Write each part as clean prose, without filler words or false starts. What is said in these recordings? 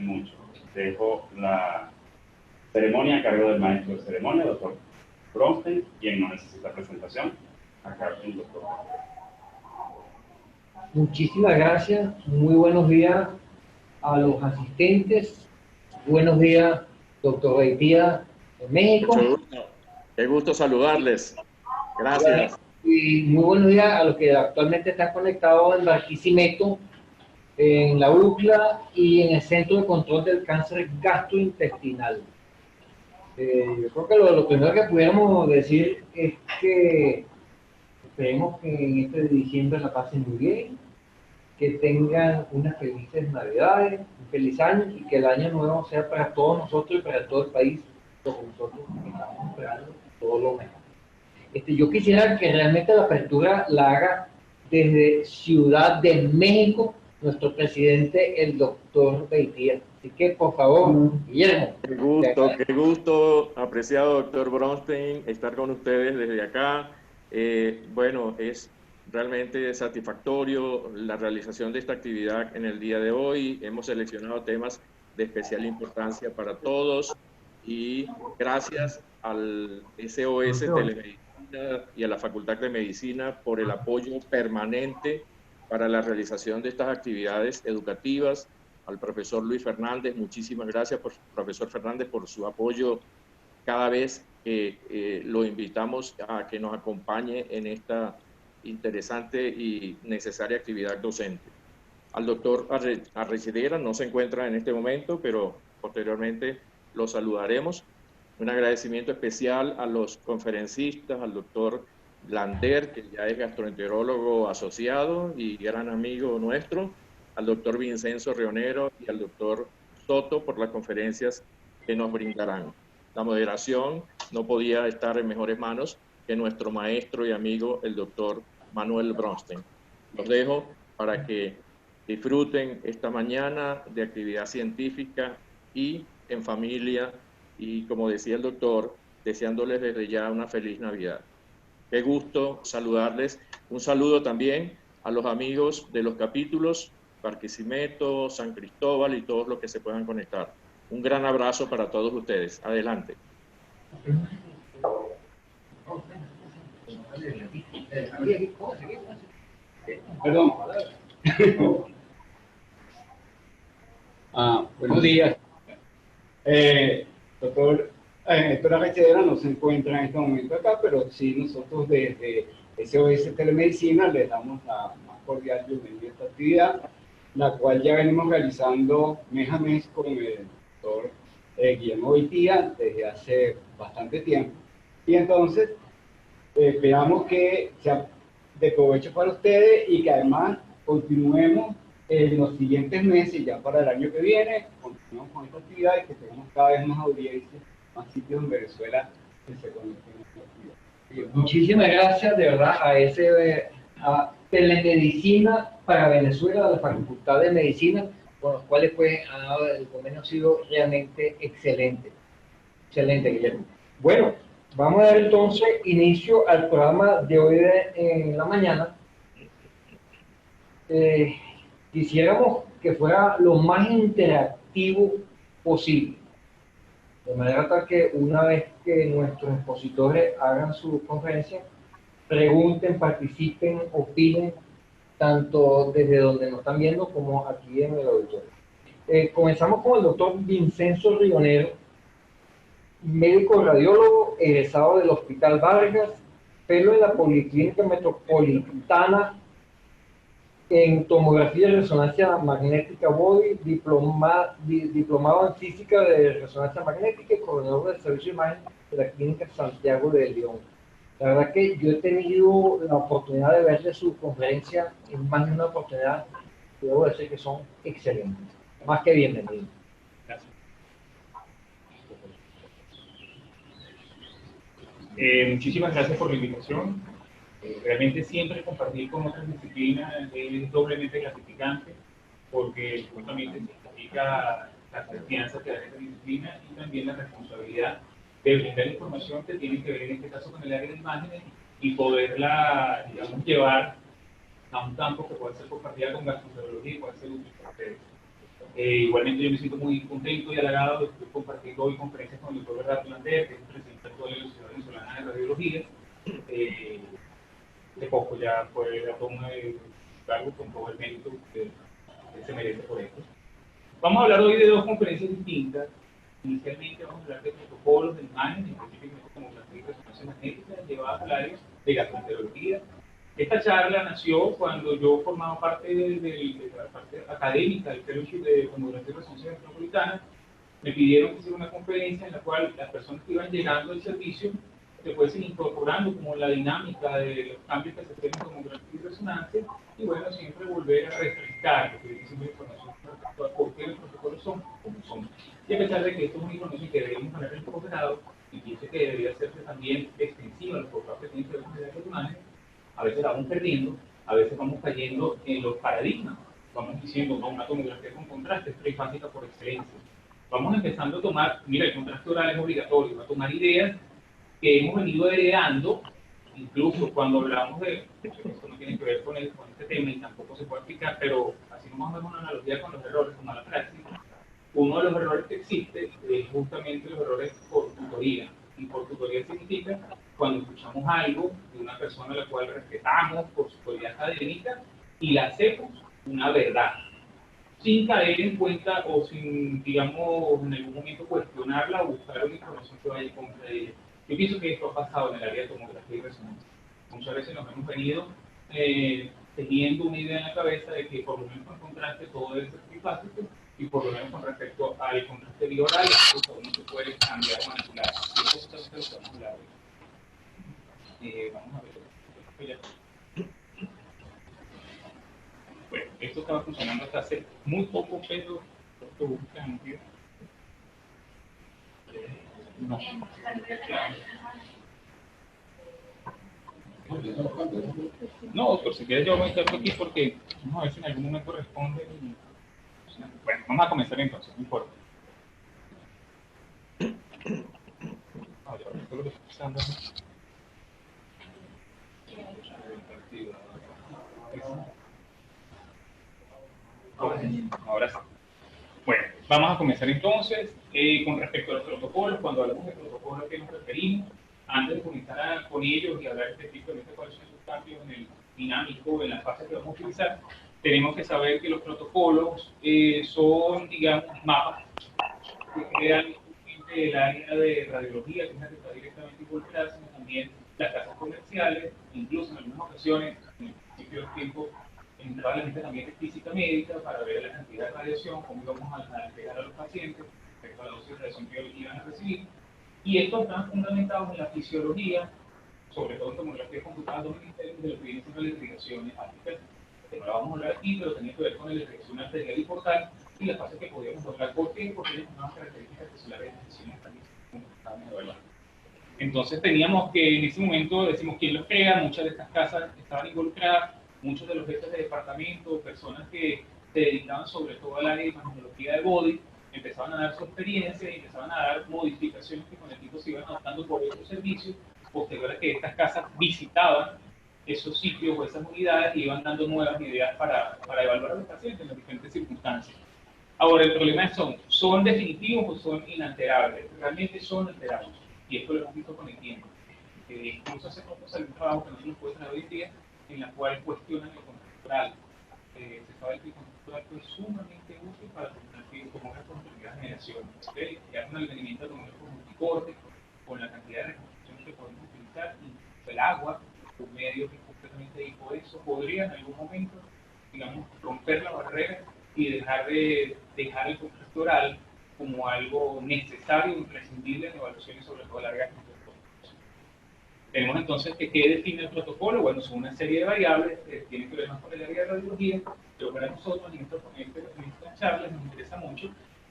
mucho. Dejo la ceremonia a cargo del maestro de ceremonia, doctor Bronstein, quien no necesita presentación, a cargo del doctor. Muchísimas gracias, muy buenos días a los asistentes, buenos días, doctor Beitia de México. Mucho gusto, qué gusto saludarles, gracias. Y muy buenos días a los que actualmente están conectados en Barquisimeto, en la UCLA y en el Centro de Control del Cáncer Gastrointestinal. Yo creo que lo primero que pudiéramos decir es que esperemos que en este diciembre la pasen muy bien, que tengan unas felices Navidades, un feliz año y que el año nuevo sea para todos nosotros y para todo el país, lo que nosotros estamos esperando, todo lo mejor. Yo quisiera que realmente la apertura la haga desde Ciudad de México nuestro presidente, el doctor Beitia. Así que, por favor, Guillermo. Qué gusto, apreciado doctor Bronstein, estar con ustedes desde acá. Bueno, es realmente satisfactorio la realización de esta actividad en el día de hoy. Hemos seleccionado temas de especial importancia para todos y gracias al SOS Telemedicina y a la Facultad de Medicina por el apoyo permanente para la realización de estas actividades educativas. Al profesor Luis Fernández, muchísimas gracias, profesor Fernández, por su apoyo cada vez que lo invitamos a que nos acompañe en esta interesante y necesaria actividad docente. Al doctor Arrecidera, no se encuentra en este momento, pero posteriormente lo saludaremos. Un agradecimiento especial a los conferencistas, al doctor Blander, que ya es gastroenterólogo asociado y gran amigo nuestro, al doctor Vincenzo Rionero y al doctor Soto por las conferencias que nos brindarán. La moderación no podía estar en mejores manos que nuestro maestro y amigo, el doctor Manuel Bronstein. Los dejo para que disfruten esta mañana de actividad científica y en familia y, como decía el doctor, deseándoles desde ya una feliz Navidad. Qué gusto saludarles. Un saludo también a los amigos de los capítulos Barquisimeto, San Cristóbal y todos los que se puedan conectar. Un gran abrazo para todos ustedes. Adelante. Perdón. Buenos días. Doctor Arrecidera no se encuentra en este momento acá, pero sí nosotros desde SOS Telemedicina les damos la más cordial bienvenida a esta actividad, la cual ya venimos realizando mes a mes con el doctor Guillermo Beitia desde hace bastante tiempo. Y entonces esperamos que sea de provecho para ustedes y que además continuemos en los siguientes meses, ya para el año que viene, continuamos con esta actividad y que tengamos cada vez más audiencias, más sitios en Venezuela que se conecten a esta actividad. Muchísimas gracias de verdad a Telemedicina para Venezuela, a la Facultad de Medicina, con los cuales el convenio ha sido realmente excelente. Excelente, Guillermo. Bueno, vamos a dar entonces inicio al programa de hoy en la mañana. Quisiéramos que fuera lo más interactivo posible, de manera tal que una vez que nuestros expositores hagan su conferencia, pregunten, participen, opinen, tanto desde donde nos están viendo como aquí en el auditorio. Comenzamos con el doctor Vincenzo Rionero, médico radiólogo, egresado del Hospital Vargas, fellow en la Policlínica Metropolitana en tomografía de resonancia magnética Body, diplomado en física de resonancia magnética y coordinador del servicio de imagen de la Clínica Santiago de León. La verdad que yo he tenido la oportunidad de verle su conferencia en más de una oportunidad, y debo decir que son excelentes. Más que bienvenidos. Gracias. Muchísimas gracias por la invitación. Realmente siempre compartir con otras disciplinas es doblemente gratificante porque justamente significa la confianza que da esta disciplina y también la responsabilidad de brindar información que tiene que ver en este caso con el área de imágenes y poderla, digamos, llevar a un campo que pueda ser compartida con gastroenterología y pueda ser útil para ustedes. Igualmente yo me siento muy contento y halagado de poder compartir hoy conferencias con el doctor Bernardo Lander, que es el presidente actual de la Sociedad Venezolana de Radiología. De poco ya fue la toma de cargo con todo el mérito que se merece por esto. Vamos a hablar hoy de dos conferencias distintas. Inicialmente vamos a hablar de protocolos de imagen, específicamente tomografía y resonancia magnética, llevadas al área de gastroenterología. Esta charla nació cuando yo formaba parte de la parte académica del fellowship de tomografía y resonancia metropolitana. Me pidieron que hiciera una conferencia en la cual las personas que iban llegando al servicio se fuesen incorporando como la dinámica de los cambios que se tienen en tomografía y resonancia, y bueno, siempre volver a refrescar, porque difícil información respecto a por qué los protocolos son como son. Y a pesar de que esto es una información que deberíamos ganar en el posgrado, y pienso que debería hacerse también extensiva a los posgrados que tienen que ver con unidades de imagen, a veces la vamos perdiendo, a veces vamos cayendo en los paradigmas. Vamos diciendo, no, una tomografía con contraste es trifásica por excelencia. Vamos empezando a tomar, mira, el contraste oral es obligatorio, a tomar ideas que hemos venido heredando, incluso cuando hablamos de, esto no tiene que ver con este tema y tampoco se puede aplicar, pero así nomás vemos una analogía con los errores, con mala praxis. Uno de los errores que existe es justamente los errores por tutoría. Y por tutoría significa cuando escuchamos algo de una persona a la cual respetamos por su autoridad académica y la hacemos una verdad, sin caer en cuenta o sin, digamos, en algún momento cuestionarla o buscar una información que vaya contra ella. Yo pienso que esto ha pasado en el área de tomografía y resonancia. Muchas veces nos hemos venido teniendo una idea en la cabeza de que por lo menos con contraste todo debe ser trifásico, y por lo menos con respecto al contraste bioral, todo no se puede cambiar o manipular. Y eso es lo que vamos a hablar hoy. Vamos a ver. Bueno, esto estaba funcionando hasta hace muy poco, pero esto busca en vivo. No. No, doctor, si quieres yo voy a estar aquí porque vamos a ver si en algún momento responde. Bueno, vamos a comenzar entonces, no importa. Esto lo que estoy usando ahora sí. Bueno, vamos a comenzar entonces con respecto a los protocolos. Cuando hablamos de protocolos, ¿a qué nos referimos? Antes de comenzar con ellos y hablar específicamente de cuáles son sus cambios en el dinámico, en la fase que vamos a utilizar, tenemos que saber que los protocolos son, digamos, mapas que crean el área de radiología, que es la que está directamente involucrada, sino también las casas comerciales, incluso en algunas ocasiones, en el principio del tiempo, entraba la gente también de física médica para ver la cantidad de radiación, cómo íbamos a entregar a los pacientes respecto a la dosis de radiación que iban a recibir. Y estos están fundamentados en la fisiología, sobre todo en tomografía computada de lo que viene siendo las irrigaciones ápticas. No la vamos a hablar aquí, pero tenía que ver con la irrigación arterial y portal y las fases que podíamos lograr. ¿Por qué? Porque tienen unas características celulares de lesiones también como estaban evaluando. Entonces teníamos que en ese momento decimos quién los crea, muchas de estas casas estaban involucradas, muchos de los jefes de departamento, personas que se dedicaban sobre todo al área de imagenología de body, empezaban a dar su experiencia y empezaban a dar modificaciones que con el tiempo se iban adaptando por otros servicios, posterior a que estas casas visitaban esos sitios o esas unidades y iban dando nuevas ideas para evaluar a los pacientes en las diferentes circunstancias. Ahora, el problema es, ¿son definitivos o son inalterables? Realmente son alterables, y esto lo hemos visto con el tiempo. Incluso hace poco salió un trabajo que no se nos puede traer hoy en día, en la cual cuestionan el contacto oral. Se sabe que el contacto oral es sumamente útil para tomografías con primera generación. Ya con el advenimiento de tomógrafos multicorte, con la cantidad de reconstrucciones que podemos utilizar, incluso el agua, un medio que completamente hijo eso, podría en algún momento, digamos, romper la barrera y dejar el contacto oral como algo necesario e imprescindible en evaluaciones, sobre todo largas. Tenemos entonces que ¿qué define el protocolo? Bueno, son una serie de variables que tienen que ver más con el área de radiología, pero para nosotros en esta charla nos interesa mucho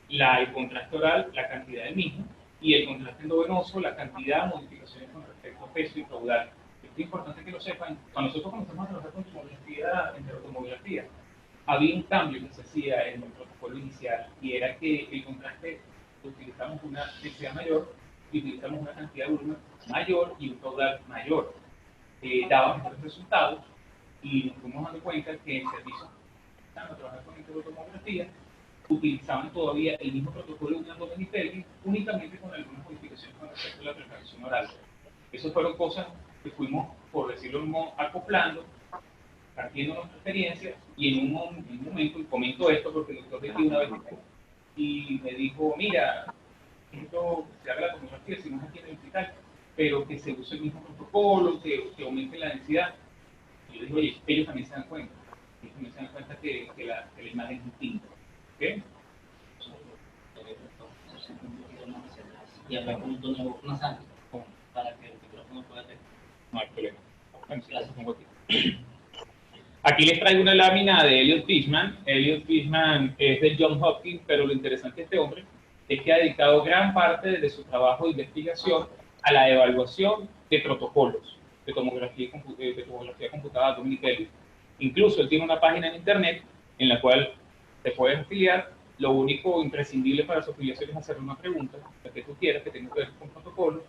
el contraste oral, la cantidad del mismo, y el contraste endovenoso, la cantidad de modificaciones con respecto a peso y caudal. Es importante que lo sepan. Para nosotros cuando estamos a trabajar con tomografía, en tomografía, había un cambio que se hacía en el protocolo inicial, y era que el contraste utilizamos una densidad mayor y utilizamos una cantidad de volumen mayor y un caudal mayor. Daba mejores resultados y nos fuimos dando cuenta que en servicios a trabajar con enterotomografía utilizaban todavía el mismo protocolo de un abdomen y pelvis, únicamente con algunas modificaciones con respecto a la preparación oral. Esas fueron cosas que fuimos, por decirlo mismo, acoplando, partiendo nuestra experiencia, y en un momento, y comento esto porque el doctor de aquí una vez y me dijo, mira, esto se haga la tomografía, si no es aquí en el hospital, pero que se use el mismo protocolo, que aumente la densidad. Y yo dije, oye, ellos también se dan cuenta. Ellos también se dan cuenta que la imagen es distinta. ¿Okay? Y habrá punto nuevo más alto para que el micrófono pueda tener. No hay problema. Gracias, pongo aquí. Aquí les traigo una lámina de Elliot Fishman. Elliot Fishman es de Johns Hopkins, pero lo interesante de este hombre es que ha dedicado gran parte de su trabajo de investigación a la evaluación de protocolos de tomografía computada abdomen y pelvis. Incluso él tiene una página en internet en la cual te puedes afiliar. Lo único imprescindible para su afiliación es hacerle una pregunta, la que tú quieras, que tenga que ver con protocolos.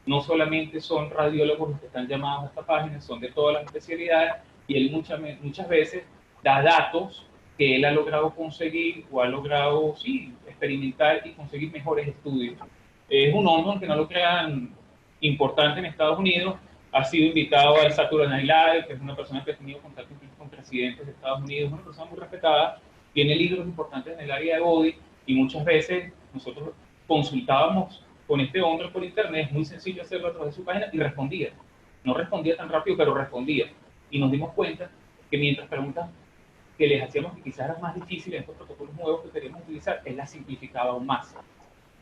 No solamente son radiólogos los que están llamados a esta página, son de todas las especialidades, y él muchas veces da datos que él ha logrado conseguir o ha logrado, sí, experimentar y conseguir mejores estudios. Es un hombre, aunque no lo crean, importante en Estados Unidos. Ha sido invitado al Saturday Night Live, que es una persona que ha tenido contacto con presidentes de Estados Unidos, una persona muy respetada, tiene libros importantes en el área de body, y muchas veces nosotros consultábamos con este hombre por internet. Es muy sencillo hacerlo a través de su página, y respondía. No respondía tan rápido, pero respondía. Y nos dimos cuenta que mientras preguntas que les hacíamos que quizás eran más difíciles en estos protocolos nuevos que queríamos utilizar, él las simplificaba aún más.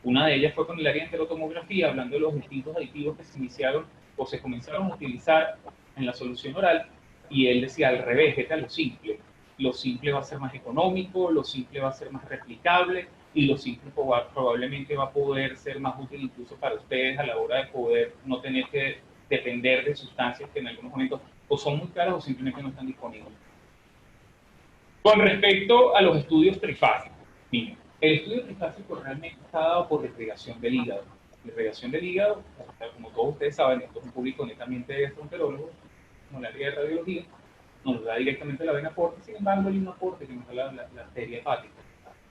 Una de ellas fue con el área de enterotomografía, hablando de los distintos aditivos que se iniciaron o se comenzaron a utilizar en la solución oral, y él decía al revés, vete a lo simple. Lo simple va a ser más económico, lo simple va a ser más replicable, y lo simple probablemente va a poder ser más útil incluso para ustedes a la hora de poder no tener que depender de sustancias que en algunos momentos o son muy caras o simplemente no están disponibles. Con respecto a los estudios trifásicos, miren, el estudio trifásico realmente está dado por la irrigación del hígado. La irrigación del hígado, como todos ustedes saben, esto es un público netamente de gastroenterólogos, como la área de radiología, nos da directamente la vena porta. Sin embargo, hay un aporte que nos da la arteria hepática.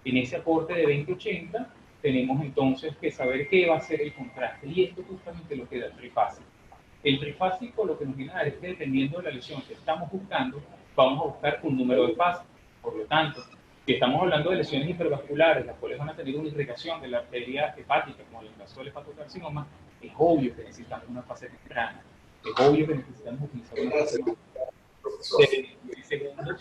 En ese aporte de 20-80 tenemos entonces que saber qué va a ser el contraste, y esto es justamente lo que da el trifásico. El trifásico lo que nos viene a dar es que, dependiendo de la lesión que estamos buscando, vamos a buscar un número de fases. Por lo tanto, si estamos hablando de lesiones hipervasculares, las cuales van a tener una irrigación de la arteria hepática, como en el caso del hepatocarcinoma, es obvio que necesitamos una fase temprana. Es obvio que necesitamos utilizar una fase de 10 segundos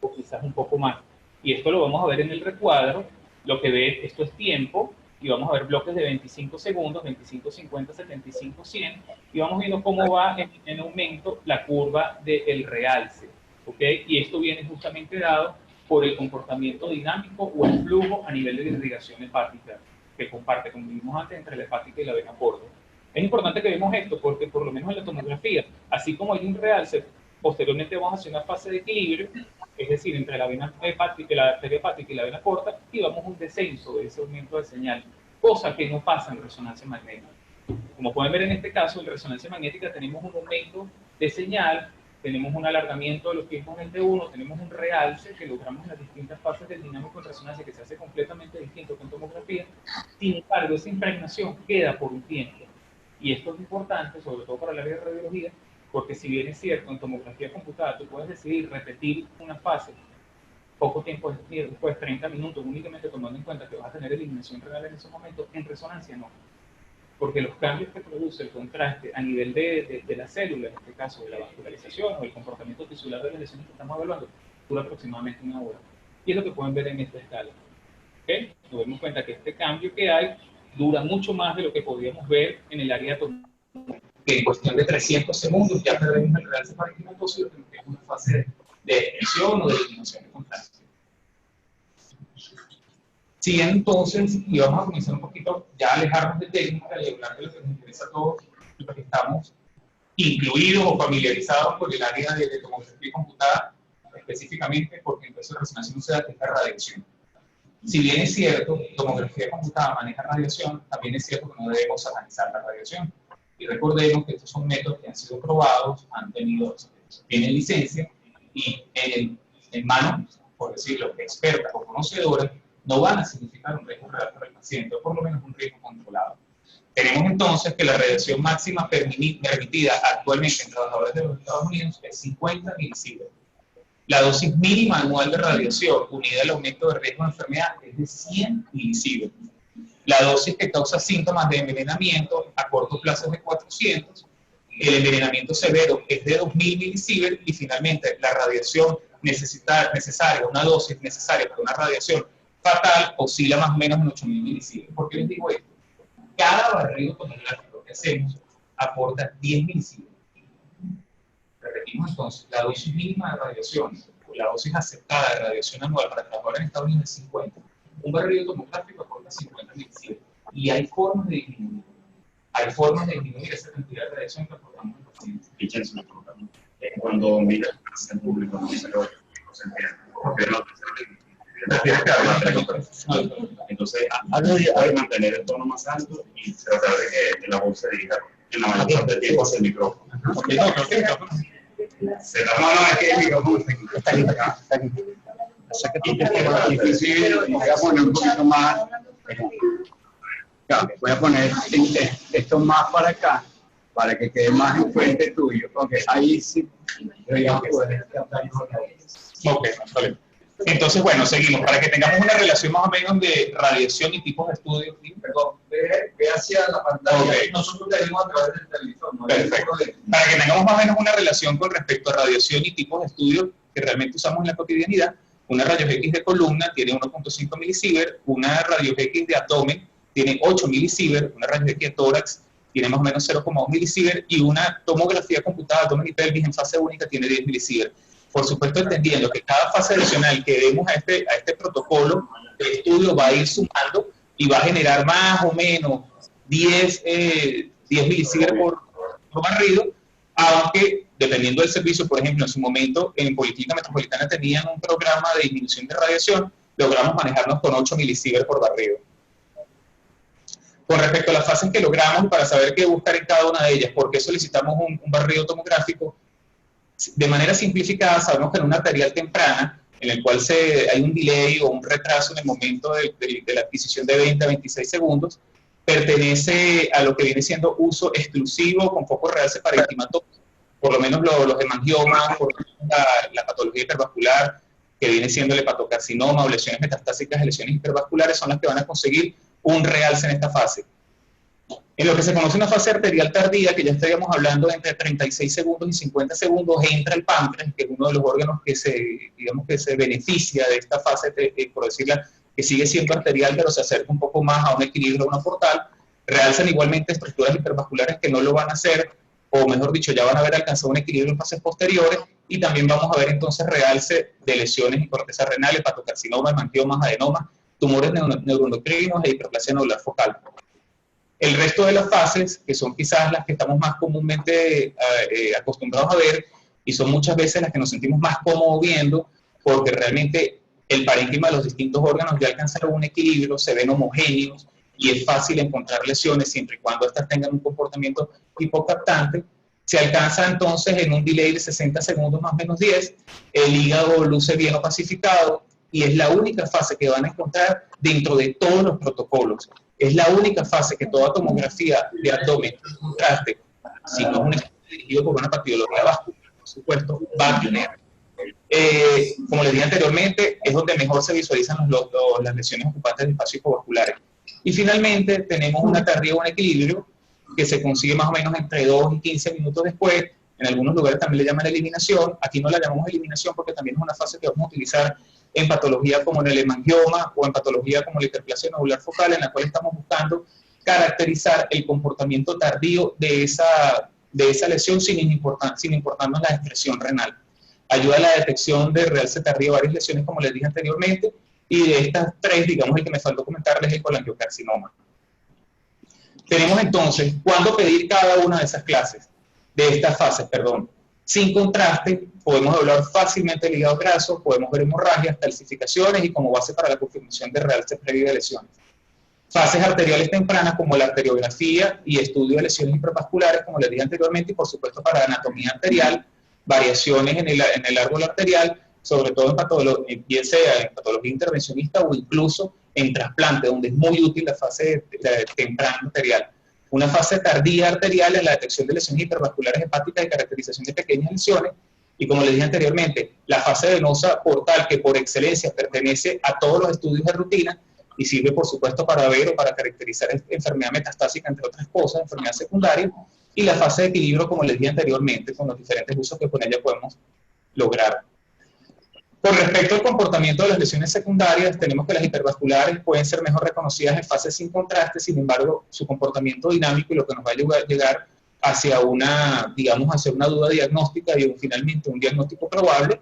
o quizás un poco más. Y esto lo vamos a ver en el recuadro. Lo que ve, esto es tiempo, y vamos a ver bloques de 25 segundos, 25, 50, 75, 100, y vamos viendo cómo va en aumento la curva del realce, ¿ok? Y esto viene justamente dado por el comportamiento dinámico o el flujo a nivel de irrigación hepática que comparte, como vimos antes, entre la hepática y la vena porta. Es importante que vemos esto porque, por lo menos en la tomografía, así como hay un realce, posteriormente vamos a hacer una fase de equilibrio, es decir, entre la vena hepática, la arteria hepática y la vena porta, y vamos a un descenso de ese aumento de señal, cosa que no pasa en resonancia magnética. Como pueden ver en este caso, en resonancia magnética tenemos un aumento de señal, tenemos un alargamiento de los tiempos en el T1, tenemos un realce que logramos en las distintas fases del dinámico en resonancia, que se hace completamente distinto con tomografía. Sin embargo, esa impregnación queda por un tiempo. Y esto es importante, sobre todo para el área de radiología, porque si bien es cierto, en tomografía computada tú puedes decidir repetir una fase poco tiempo después, 30 minutos, únicamente tomando en cuenta que vas a tener eliminación renal en ese momento. En resonancia no, porque los cambios que produce el contraste a nivel de la célula, en este caso de la vascularización o el comportamiento tisular de las lesiones que estamos evaluando, dura aproximadamente 1 hora. Y es lo que pueden ver en esta escala. ¿Okay? Nos damos cuenta que este cambio que hay dura mucho más de lo que podríamos ver en el área de tomografía, que en cuestión de 300 segundos ya perdemos el realce parenquimatoso y lo que nos queda es una fase de depresión o de eliminación de contraste. Sí, entonces, y vamos a comenzar un poquito ya a alejarnos de técnica y hablar de lo que nos interesa a todos los que estamos incluidos o familiarizados con el área de tomografía computada, específicamente porque en caso de resonancia no se da, que es la radiación. Si bien es cierto, tomografía computada maneja radiación, también es cierto que no debemos satanizar la radiación. Y recordemos que estos son métodos que han sido probados, tienen licencia, y en manos, por decirlo, expertas o conocedoras no van a significar un riesgo real para el paciente, o por lo menos un riesgo controlado. Tenemos entonces que la radiación máxima permitida actualmente en trabajadores de los Estados Unidos es 50 milisieverts. La dosis mínima anual de radiación unida al aumento de riesgo de enfermedad es de 100 milisieverts. La dosis que causa síntomas de envenenamiento a corto plazo es de 400. El envenenamiento severo es de 2000 milisieverts y finalmente la radiación necesaria, una dosis necesaria para una radiación fatal oscila más o menos en 8000 milisieverts. ¿Por qué les digo esto? Cada barrido tomográfico que hacemos aporta 10 milisieverts. Repetimos entonces, la dosis mínima de radiación, o la dosis aceptada de radiación anual para trabajadores en Estados Unidos es 50. Un barrido tomográfico aporta 50 milisieverts. Y hay formas de disminuir. Hay formas de disminuir esa cantidad de radiación que aportamos al paciente. Cuando miras el público, no se lo entiende. Porque no Tienes que hablar. Entonces, hay que mantener el tono más alto y tratar de que la voz se dirija en la mayor parte del tiempo hacia el micrófono. No, creo que el micrófono. No, es que el micrófono está aquí. Difícil, voy a poner un poquito más. Voy a poner esto más para acá, para que quede más enfrente tuyo. Porque ahí sí. Ok, vale. Entonces, bueno, seguimos. Para que tengamos una relación más o menos de radiación y tipos de estudios. Perdón, ve hacia la pantalla. Okay. Nosotros le dimos a través del televisor. ¿No? Perfecto. Para que tengamos más o menos una relación con respecto a radiación y tipos de estudios que realmente usamos en la cotidianidad, una rayos X de columna tiene 1.5 milisieverts, una rayos X de abdomen tiene 8 milisieverts, una rayos X de tórax tiene más o menos 0,2 milisieverts y una tomografía computada de abdomen y pelvis en fase única tiene 10 milisieverts. Por supuesto, entendiendo que cada fase adicional que demos a este protocolo de estudio va a ir sumando y va a generar más o menos 10 milisieverts por barrido, aunque dependiendo del servicio, por ejemplo, en su momento en Policlínica Metropolitana tenían un programa de disminución de radiación, logramos manejarnos con 8 milisieverts por barrido. Con respecto a las fases que logramos, para saber qué buscar en cada una de ellas, por qué solicitamos un barrido tomográfico, de manera simplificada, sabemos que en una arterial temprana, en el cual hay un delay o un retraso en el momento de la adquisición de 20 a 26 segundos, pertenece a lo que viene siendo uso exclusivo con foco realce para estimatorios, por lo menos los hemangiomas, por la patología hipervascular, que viene siendo el hepatocarcinoma o lesiones metastásicas de lesiones hipervasculares, son las que van a conseguir un realce en esta fase. En lo que se conoce una fase arterial tardía, que ya estaríamos hablando entre 36 segundos y 50 segundos, entra el páncreas, que es uno de los órganos que se beneficia de esta fase, por decirla, que sigue siendo arterial, pero se acerca un poco más a un equilibrio, a una portal. Realzan igualmente estructuras hipervasculares que no lo van a hacer, o mejor dicho, ya van a haber alcanzado un equilibrio en fases posteriores, y también vamos a ver entonces realce de lesiones y corteza renal, hepatocarcinoma, hemangiomas, adenomas, tumores neuroendocrinos e hiperplasia nodular focal. El resto de las fases, que son quizás las que estamos más comúnmente acostumbrados a ver, y son muchas veces las que nos sentimos más cómodos viendo, porque realmente el parénquima de los distintos órganos ya alcanzaron un equilibrio, se ven homogéneos, y es fácil encontrar lesiones siempre y cuando estas tengan un comportamiento hipocaptante. Se alcanza entonces en un delay de 60 segundos más o menos 10, el hígado luce bien o pacificado, y es la única fase que van a encontrar dentro de todos los protocolos. Es la única fase que toda tomografía de abdomen contraste, si no es un estudio dirigido por una patología vascular, por supuesto, va a tener. Como les dije anteriormente, es donde mejor se visualizan las lesiones ocupantes de espacios hipovasculares. Y finalmente tenemos una tardía o un equilibrio que se consigue más o menos entre 2 y 15 minutos después. En algunos lugares también le llaman eliminación. Aquí no la llamamos eliminación porque también es una fase que vamos a utilizar en patología como en el hemangioma o en patología como la hiperplasia nodular focal, en la cual estamos buscando caracterizar el comportamiento tardío de esa lesión sin importarnos la expresión renal. Ayuda a la detección de realce tardío de varias lesiones, como les dije anteriormente, y de estas tres, digamos, el que me faltó comentarles es el colangiocarcinoma. Tenemos entonces, ¿cuándo pedir cada una de esas clases? De estas fases, perdón. Sin contraste, podemos hablar fácilmente del hígado graso, podemos ver hemorragias, calcificaciones y como base para la confirmación de realce previo de lesiones. Fases arteriales tempranas como la arteriografía y estudio de lesiones hipervasculares, como les dije anteriormente, y por supuesto para anatomía arterial, variaciones en el árbol arterial, sobre todo bien sea en patología intervencionista o incluso en trasplante, donde es muy útil la fase temprana arterial. Una fase tardía arterial es la detección de lesiones hipervasculares hepáticas y caracterización de pequeñas lesiones. Y como les dije anteriormente, la fase venosa portal, que por excelencia pertenece a todos los estudios de rutina y sirve, por supuesto, para ver o para caracterizar enfermedad metastásica, entre otras cosas, enfermedad secundaria. Y la fase de equilibrio, como les dije anteriormente, con los diferentes usos que con ella podemos lograr. Con respecto al comportamiento de las lesiones secundarias, tenemos que las hipervasculares pueden ser mejor reconocidas en fases sin contraste. Sin embargo, su comportamiento dinámico y lo que nos va a llegar hacia una, digamos, hacia una duda diagnóstica y finalmente un diagnóstico probable,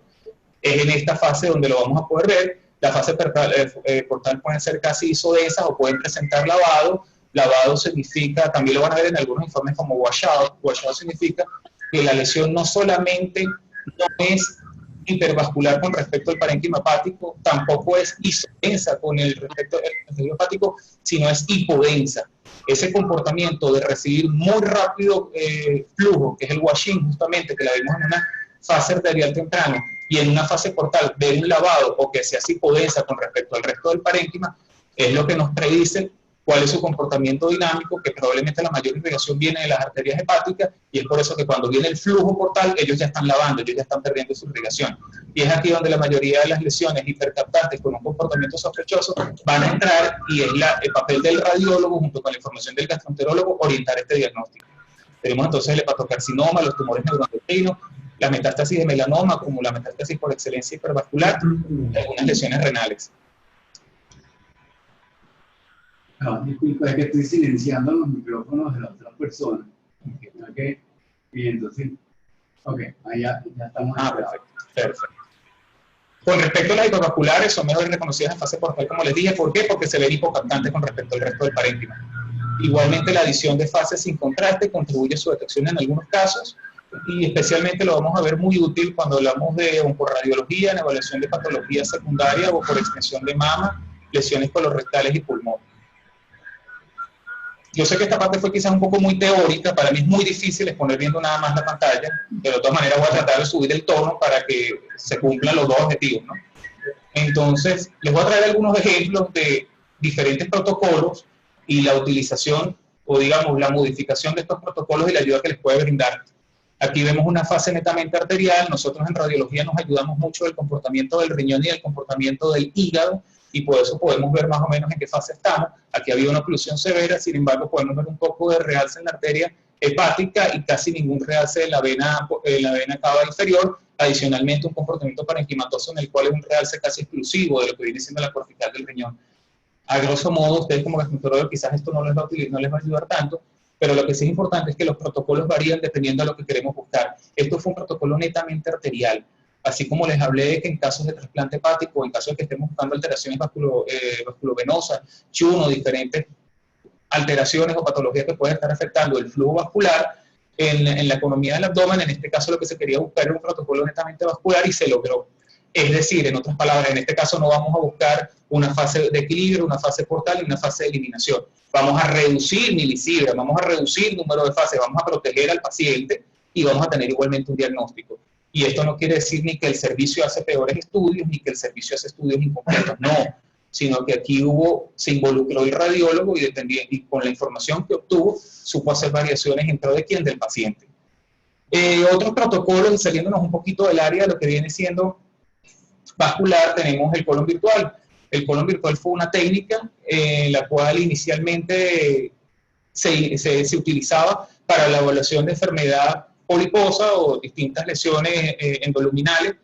es en esta fase donde lo vamos a poder ver. La fase portal pueden ser casi isodensas o pueden presentar lavado. Lavado significa, también lo van a ver en algunos informes como washout. Washout significa que la lesión no solamente no es hipervascular con respecto al parénquima hepático, tampoco es isodensa con el respecto al tejido hepático, sino es hipodensa. Ese comportamiento de recibir muy rápido flujo, que es el washing justamente, que la vemos en una fase arterial temprana, y en una fase portal ver un lavado o que sea hipodensa con respecto al resto del parénquima, es lo que nos predice cuál es su comportamiento dinámico, que probablemente la mayor irrigación viene de las arterias hepáticas, y es por eso que cuando viene el flujo portal, ellos ya están lavando, ellos ya están perdiendo su irrigación. Y es aquí donde la mayoría de las lesiones hipercaptantes con un comportamiento sospechoso van a entrar, y es el papel del radiólogo, junto con la información del gastroenterólogo, orientar este diagnóstico. Tenemos entonces el hepatocarcinoma, los tumores neuroendocrinos, la metástasis de melanoma, como la metástasis por excelencia hipervascular, y algunas lesiones renales. No, disculpa, es que estoy silenciando los micrófonos de la otra persona. Okay. Y entonces, ok, ahí ya estamos. Perfecto. Con respecto a las hipervasculares, son mejor reconocidas en fase portal, como les dije. ¿Por qué? Porque se ven hipocaptantes con respecto al resto del parénquima. Igualmente, la adición de fases sin contraste contribuye a su detección en algunos casos, y especialmente lo vamos a ver muy útil cuando hablamos de oncoradiología, en evaluación de patología secundaria o por extensión de mama, lesiones colorectales y pulmón. Yo sé que esta parte fue quizás un poco muy teórica, para mí es muy difícil exponer viendo nada más la pantalla, pero de todas maneras voy a tratar de subir el tono para que se cumplan los dos objetivos, ¿no? Entonces, les voy a traer algunos ejemplos de diferentes protocolos y la utilización, o digamos, la modificación de estos protocolos y la ayuda que les puede brindar. Aquí vemos una fase netamente arterial. Nosotros en radiología nos ayudamos mucho del comportamiento del riñón y del comportamiento del hígado, y por eso podemos ver más o menos en qué fase estamos. Aquí había una oclusión severa, sin embargo podemos ver un poco de realce en la arteria hepática y casi ningún realce en la vena cava inferior. Adicionalmente, un comportamiento parenquimatoso en el cual es un realce casi exclusivo de lo que viene siendo la cortical del riñón. A grosso modo, ustedes como gastroenterólogos quizás esto no les va a ayudar tanto, pero lo que sí es importante es que los protocolos varían dependiendo de lo que queremos buscar. Esto fue un protocolo netamente arterial. Así como les hablé de que en casos de trasplante hepático, en casos de que estemos buscando alteraciones vasculovenosas, chuno, diferentes alteraciones o patologías que pueden estar afectando el flujo vascular, en la economía del abdomen, en este caso lo que se quería buscar era un protocolo netamente vascular y se logró. Es decir, en otras palabras, en este caso no vamos a buscar una fase de equilibrio, una fase portal y una fase de eliminación. Vamos a reducir milisibra, vamos a reducir el número de fases, vamos a proteger al paciente y vamos a tener igualmente un diagnóstico. Y esto no quiere decir ni que el servicio hace peores estudios, ni que el servicio hace estudios incompletos, no. Sino que aquí se involucró el radiólogo y con la información que obtuvo, supo hacer variaciones en pro de quién, del paciente. Otros protocolos, y saliéndonos un poquito del área de lo que viene siendo vascular, tenemos el colon virtual. El colon virtual fue una técnica en la cual inicialmente se utilizaba para la evaluación de enfermedad poliposa o distintas lesiones endoluminales.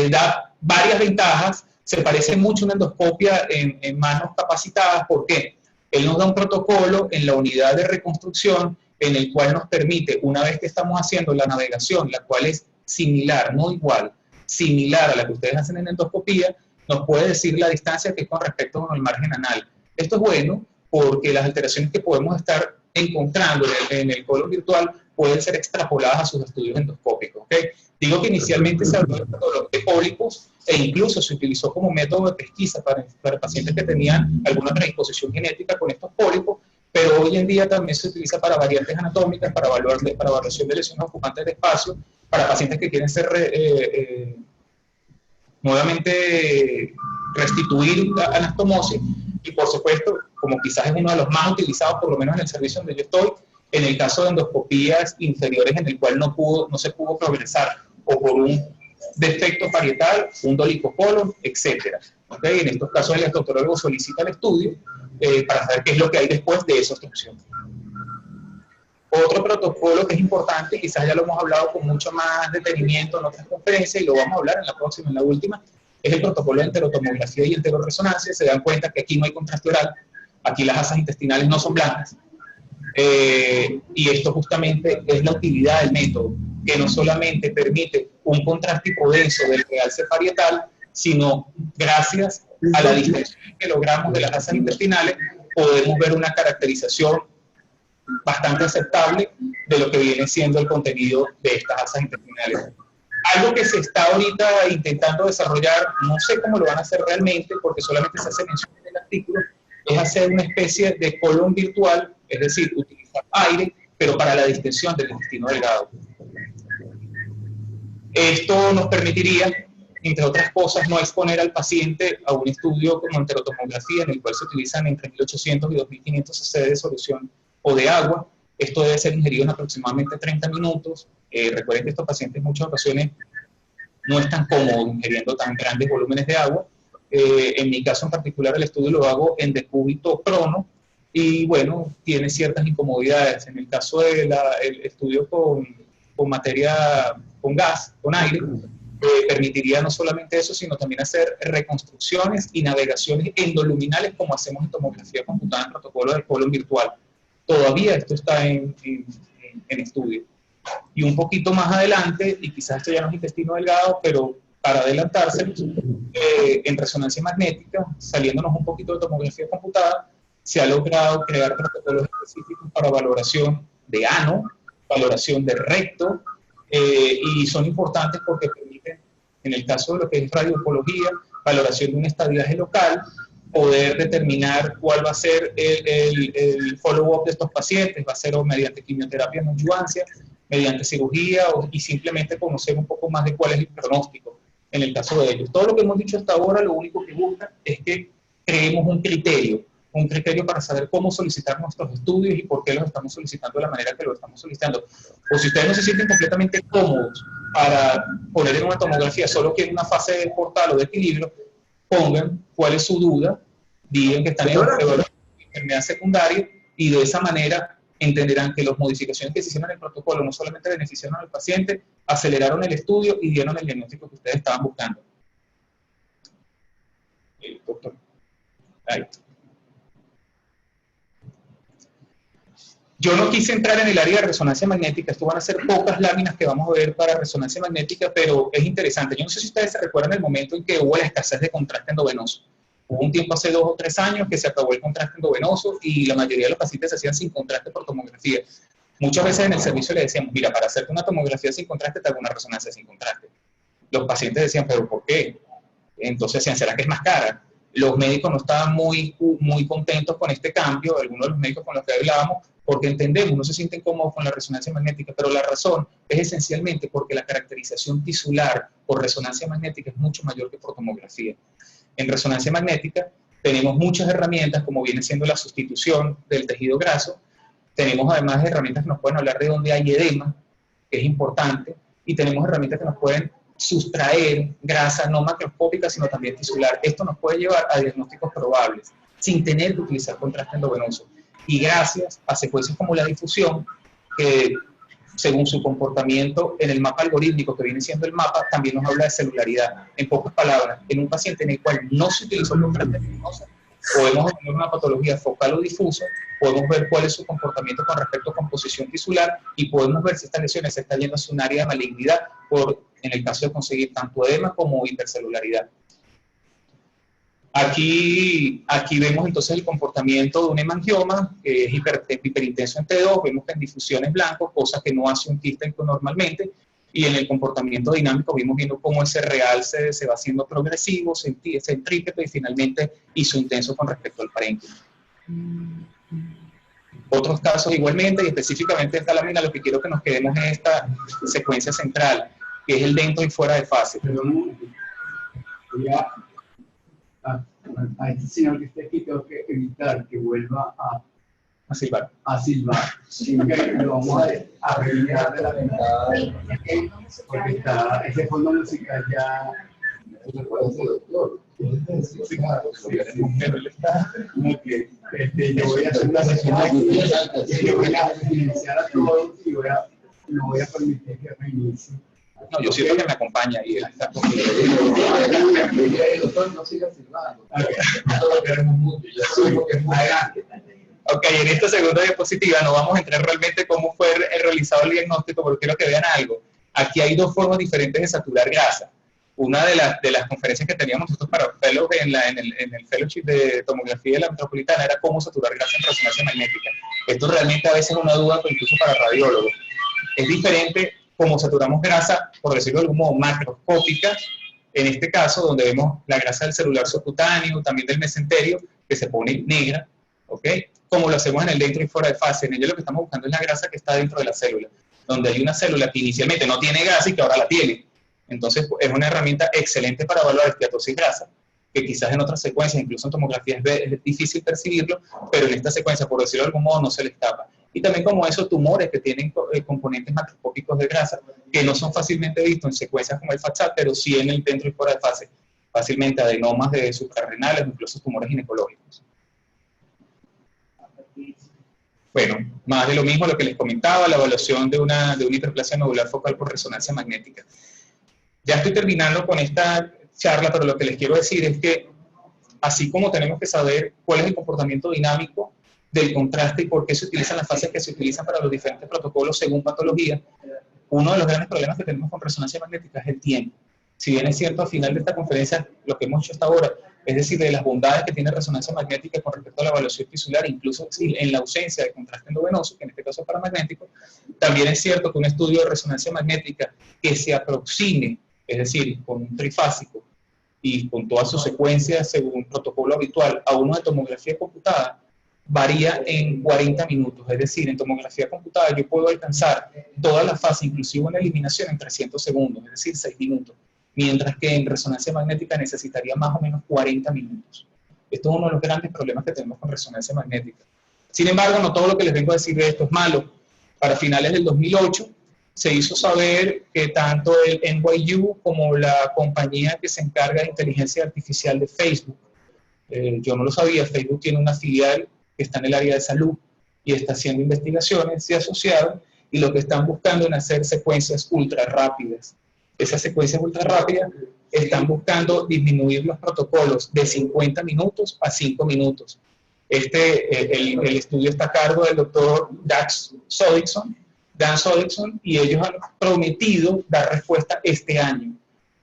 Da varias ventajas, se parece mucho a una endoscopia en manos capacitadas. ¿Por qué? Él nos da un protocolo en la unidad de reconstrucción en el cual nos permite, una vez que estamos haciendo la navegación, la cual es similar, no igual, similar a la que ustedes hacen en endoscopía, nos puede decir la distancia que es con respecto al margen anal. Esto es bueno porque las alteraciones que podemos estar encontrando en el colon virtual pueden ser extrapoladas a sus estudios endoscópicos. ¿Okay? Digo que inicialmente se habló de pólipos e incluso se utilizó como método de pesquisa para pacientes que tenían alguna predisposición genética con estos pólipos, pero hoy en día también se utiliza para variantes anatómicas, para evaluación de lesiones ocupantes de espacio, para pacientes que quieren ser nuevamente restituir anastomosis y, por supuesto, como quizás es uno de los más utilizados, por lo menos en el servicio donde yo estoy, en el caso de endoscopías inferiores en el cual no se pudo progresar o por un defecto parietal, un dolicocolon, etc. ¿Okay? En estos casos el gastroenterólogo solicita el estudio para saber qué es lo que hay después de esa obstrucción. Otro protocolo que es importante, quizás ya lo hemos hablado con mucho más detenimiento en otras conferencias y lo vamos a hablar en la próxima, en la última, es el protocolo de enterotomografía y enteroresonancia. Se dan cuenta que aquí no hay contraste oral, aquí las asas intestinales no son blancas, y esto justamente es la utilidad del método, que no solamente permite un contraste hipodenso del realce parietal, sino gracias a la distensión que logramos de las asas intestinales, podemos ver una caracterización bastante aceptable de lo que viene siendo el contenido de estas asas intestinales. Algo que se está ahorita intentando desarrollar, no sé cómo lo van a hacer realmente, porque solamente se hace mención en el artículo, es hacer una especie de colon virtual, es decir, utilizar aire, pero para la distensión del intestino delgado. Esto nos permitiría, entre otras cosas, no exponer al paciente a un estudio como enterotomografía, en el cual se utilizan entre 1800 y 2500 cc de solución o de agua. Esto debe ser ingerido en aproximadamente 30 minutos. Recuerden que estos pacientes en muchas ocasiones no están cómodos ingiriendo tan grandes volúmenes de agua. En mi caso en particular, el estudio lo hago en decúbito prono y, bueno, tiene ciertas incomodidades. En el caso del estudio con materia, con gas, con aire, permitiría no solamente eso, sino también hacer reconstrucciones y navegaciones endoluminales como hacemos en tomografía computada en protocolo del colon virtual. Todavía esto está en estudio. Y un poquito más adelante, y quizás esto ya no es intestino delgado, pero para adelantarse, en resonancia magnética, saliéndonos un poquito de tomografía computada, se ha logrado crear protocolos específicos para valoración de ano, valoración de recto, y son importantes porque permiten, en el caso de lo que es radiooncología, valoración de un estadiaje local, poder determinar cuál va a ser el follow-up de estos pacientes, va a ser o mediante quimioterapia en adjuvancia, mediante cirugía, y simplemente conocer un poco más de cuál es el pronóstico en el caso de ellos. Todo lo que hemos dicho hasta ahora, lo único que busca es que creemos un criterio para saber cómo solicitar nuestros estudios y por qué los estamos solicitando de la manera que lo estamos solicitando. O si ustedes no se sienten completamente cómodos para poner en una tomografía, solo quieren una fase de portal o de equilibrio, pongan cuál es su duda, digan que están en enfermedad secundaria y de esa manera entenderán que las modificaciones que se hicieron en el protocolo no solamente beneficiaron al paciente, aceleraron el estudio y dieron el diagnóstico que ustedes estaban buscando. Doctor. Ahí. Yo no quise entrar en el área de resonancia magnética, esto van a ser pocas láminas que vamos a ver para resonancia magnética, pero es interesante. Yo no sé si ustedes se recuerdan el momento en que hubo la escasez de contraste endovenoso. Hubo un tiempo hace 2 o 3 años que se acabó el contraste endovenoso y la mayoría de los pacientes se hacían sin contraste por tomografía. Muchas veces en el servicio le decíamos, mira, para hacerte una tomografía sin contraste te hago una resonancia sin contraste. Los pacientes decían, ¿pero por qué? Entonces decían, ¿será que es más cara? Los médicos no estaban muy contentos con este cambio, algunos de los médicos con los que hablábamos, porque entendemos, no se sienten cómodos con la resonancia magnética, pero la razón es esencialmente porque la caracterización tisular por resonancia magnética es mucho mayor que por tomografía. En resonancia magnética tenemos muchas herramientas, como viene siendo la sustitución del tejido graso, tenemos además herramientas que nos pueden hablar de dónde hay edema, que es importante, y tenemos herramientas que nos pueden sustraer grasa no macroscópica, sino también tisular. Esto nos puede llevar a diagnósticos probables, sin tener que utilizar contraste endovenoso. Y gracias a secuencias como la difusión, que según su comportamiento en el mapa algorítmico que viene siendo el mapa, también nos habla de celularidad. En pocas palabras, en un paciente en el cual no se utilizó el contraste endovenoso, podemos tener una patología focal o difusa, podemos ver cuál es su comportamiento con respecto a composición tisular y podemos ver si estas lesiones se están yendo hacia un área de malignidad, en el caso de conseguir tanto edema como hipercelularidad. Aquí vemos entonces el comportamiento de un hemangioma, que es hiperintenso en T2, vemos que en difusión es blanco, cosa que no hace un quístico normalmente, y en el comportamiento dinámico vimos viendo cómo ese realce se va haciendo progresivo, centrípeto y finalmente isointenso con respecto al parénquima. Otros casos igualmente, y específicamente esta lámina, lo que quiero que nos quedemos en esta secuencia central, que es el dentro y fuera de fase. voy a este señor que está aquí, tengo que evitar que vuelva A silbar. a silbar. Sí, que lo vamos a retirar de la ventana porque está ese fondo musical ya. Yo voy a hacer una sesión aquí, yo voy a iniciar a todos y no voy a permitir que reinicie. No, yo siento que me acompaña y él está conmigo. El doctor no siga silbando. Nosotros queremos mucho, ya sabemos que es muy grande. Ok, en esta segunda diapositiva no vamos a entrar realmente cómo fue realizado el diagnóstico, porque quiero que vean algo. Aquí hay dos formas diferentes de saturar grasa. Una de las conferencias que teníamos nosotros para fellows en el fellowship de tomografía de la Metropolitana era cómo saturar grasa en resonancia magnética. Esto realmente a veces es una duda incluso para radiólogos. Es diferente como saturamos grasa, por decirlo de algún modo, macroscópica, en este caso donde vemos la grasa del celular subcutáneo, también del mesenterio, que se pone negra, ¿ok? Como lo hacemos en el dentro y fuera de fase. En ello lo que estamos buscando es la grasa que está dentro de la célula, donde hay una célula que inicialmente no tiene grasa y que ahora la tiene. Entonces es una herramienta excelente para evaluar esteatosis grasa, que quizás en otras secuencias, incluso en tomografía es difícil percibirlo, pero en esta secuencia, por decirlo de algún modo, no se le escapa. Y también como esos tumores que tienen componentes macroscópicos de grasa, que no son fácilmente vistos en secuencias como el FATSAT, pero sí en el dentro y fuera de fase, fácilmente adenomas de suprarrenales, incluso tumores ginecológicos. Bueno, más de lo mismo lo que les comentaba, la evaluación de una hiperplasia nodular focal por resonancia magnética. Ya estoy terminando con esta charla, pero lo que les quiero decir es que, así como tenemos que saber cuál es el comportamiento dinámico del contraste y por qué se utilizan las fases que se utilizan para los diferentes protocolos según patología, uno de los grandes problemas que tenemos con resonancia magnética es el tiempo. Si bien es cierto, al final de esta conferencia, lo que hemos hecho hasta ahora, es decir, de las bondades que tiene resonancia magnética con respecto a la evaluación tisular, incluso en la ausencia de contraste endovenoso, que en este caso es paramagnético, también es cierto que un estudio de resonancia magnética que se aproxime, es decir, con un trifásico y con todas sus secuencias según un protocolo habitual a uno de tomografía computada, varía en 40 minutos. Es decir, en tomografía computada yo puedo alcanzar toda la fase, inclusive una eliminación, en 300 segundos, es decir, 6 minutos. Mientras que en resonancia magnética necesitaría más o menos 40 minutos. Esto es uno de los grandes problemas que tenemos con resonancia magnética. Sin embargo, no todo lo que les vengo a decir de esto es malo. Para finales del 2008 se hizo saber que tanto el NYU como la compañía que se encarga de inteligencia artificial de Facebook, yo no lo sabía, Facebook tiene una filial que está en el área de salud y está haciendo investigaciones, se asociaron y lo que están buscando es hacer secuencias ultra rápidas. Esas secuencias ultra rápidas están buscando disminuir los protocolos de 50 minutos a 5 minutos. El estudio está a cargo del doctor Dan Sodikson, y ellos han prometido dar respuesta este año.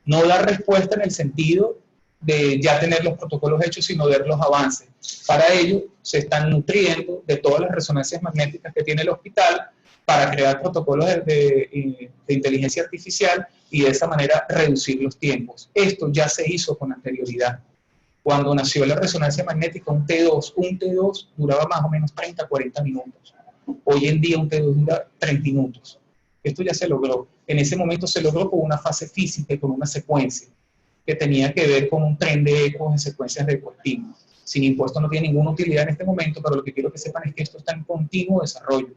No dar respuesta en el sentido de ya tener los protocolos hechos, sino ver los avances. Para ello, se están nutriendo de todas las resonancias magnéticas que tiene el hospital para crear protocolos de inteligencia artificial y de esa manera reducir los tiempos. Esto ya se hizo con anterioridad. Cuando nació la resonancia magnética, un T2 duraba más o menos 30 a 40 minutos. Hoy en día un T2 dura 30 minutos. Esto ya se logró. En ese momento se logró con una fase física y con una secuencia que tenía que ver con un tren de ecos en secuencias de ecoestima. Sin impuesto no tiene ninguna utilidad en este momento, pero lo que quiero que sepan es que esto está en continuo desarrollo.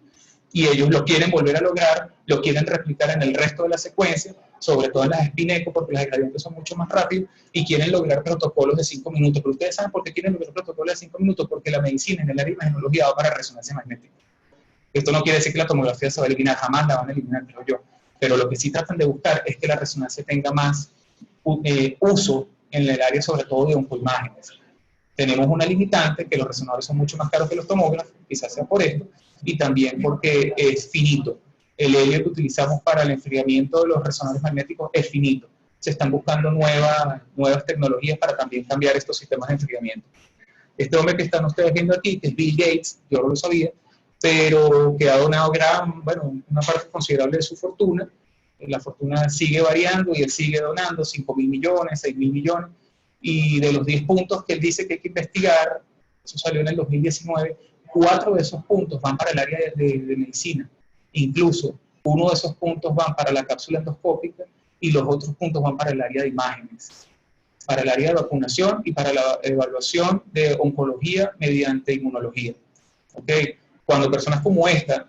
Y ellos lo quieren volver a lograr, lo quieren replicar en el resto de la secuencia, sobre todo en las spin-eco, porque las gradientes son mucho más rápidos, y quieren lograr protocolos de 5 minutos. Pero ustedes saben por qué quieren lograr protocolos de 5 minutos, porque la medicina en el área de imagenología va para resonancia magnética. Esto no quiere decir que la tomografía se va a eliminar, jamás la van a eliminar, creo yo. Pero lo que sí tratan de buscar es que la resonancia tenga más uso en el área, sobre todo de oncoimágenes. Tenemos una limitante, que los resonadores son mucho más caros que los tomógrafos, quizás sea por esto, y también porque es finito. El helio que utilizamos para el enfriamiento de los resonadores magnéticos es finito. Se están buscando nuevas tecnologías para también cambiar estos sistemas de enfriamiento. Este hombre que están ustedes viendo aquí, que es Bill Gates, yo no lo sabía, pero que ha donado una parte considerable de su fortuna. La fortuna sigue variando y él sigue donando 5.000 millones, 6.000 millones, y de los 10 puntos que él dice que hay que investigar, eso salió en el 2019, 4 de esos puntos van para el área de medicina. Incluso uno de esos puntos van para la cápsula endoscópica y los otros puntos van para el área de imágenes. para el área de vacunación y para la evaluación de oncología mediante inmunología. ¿Okay? Cuando personas como esta,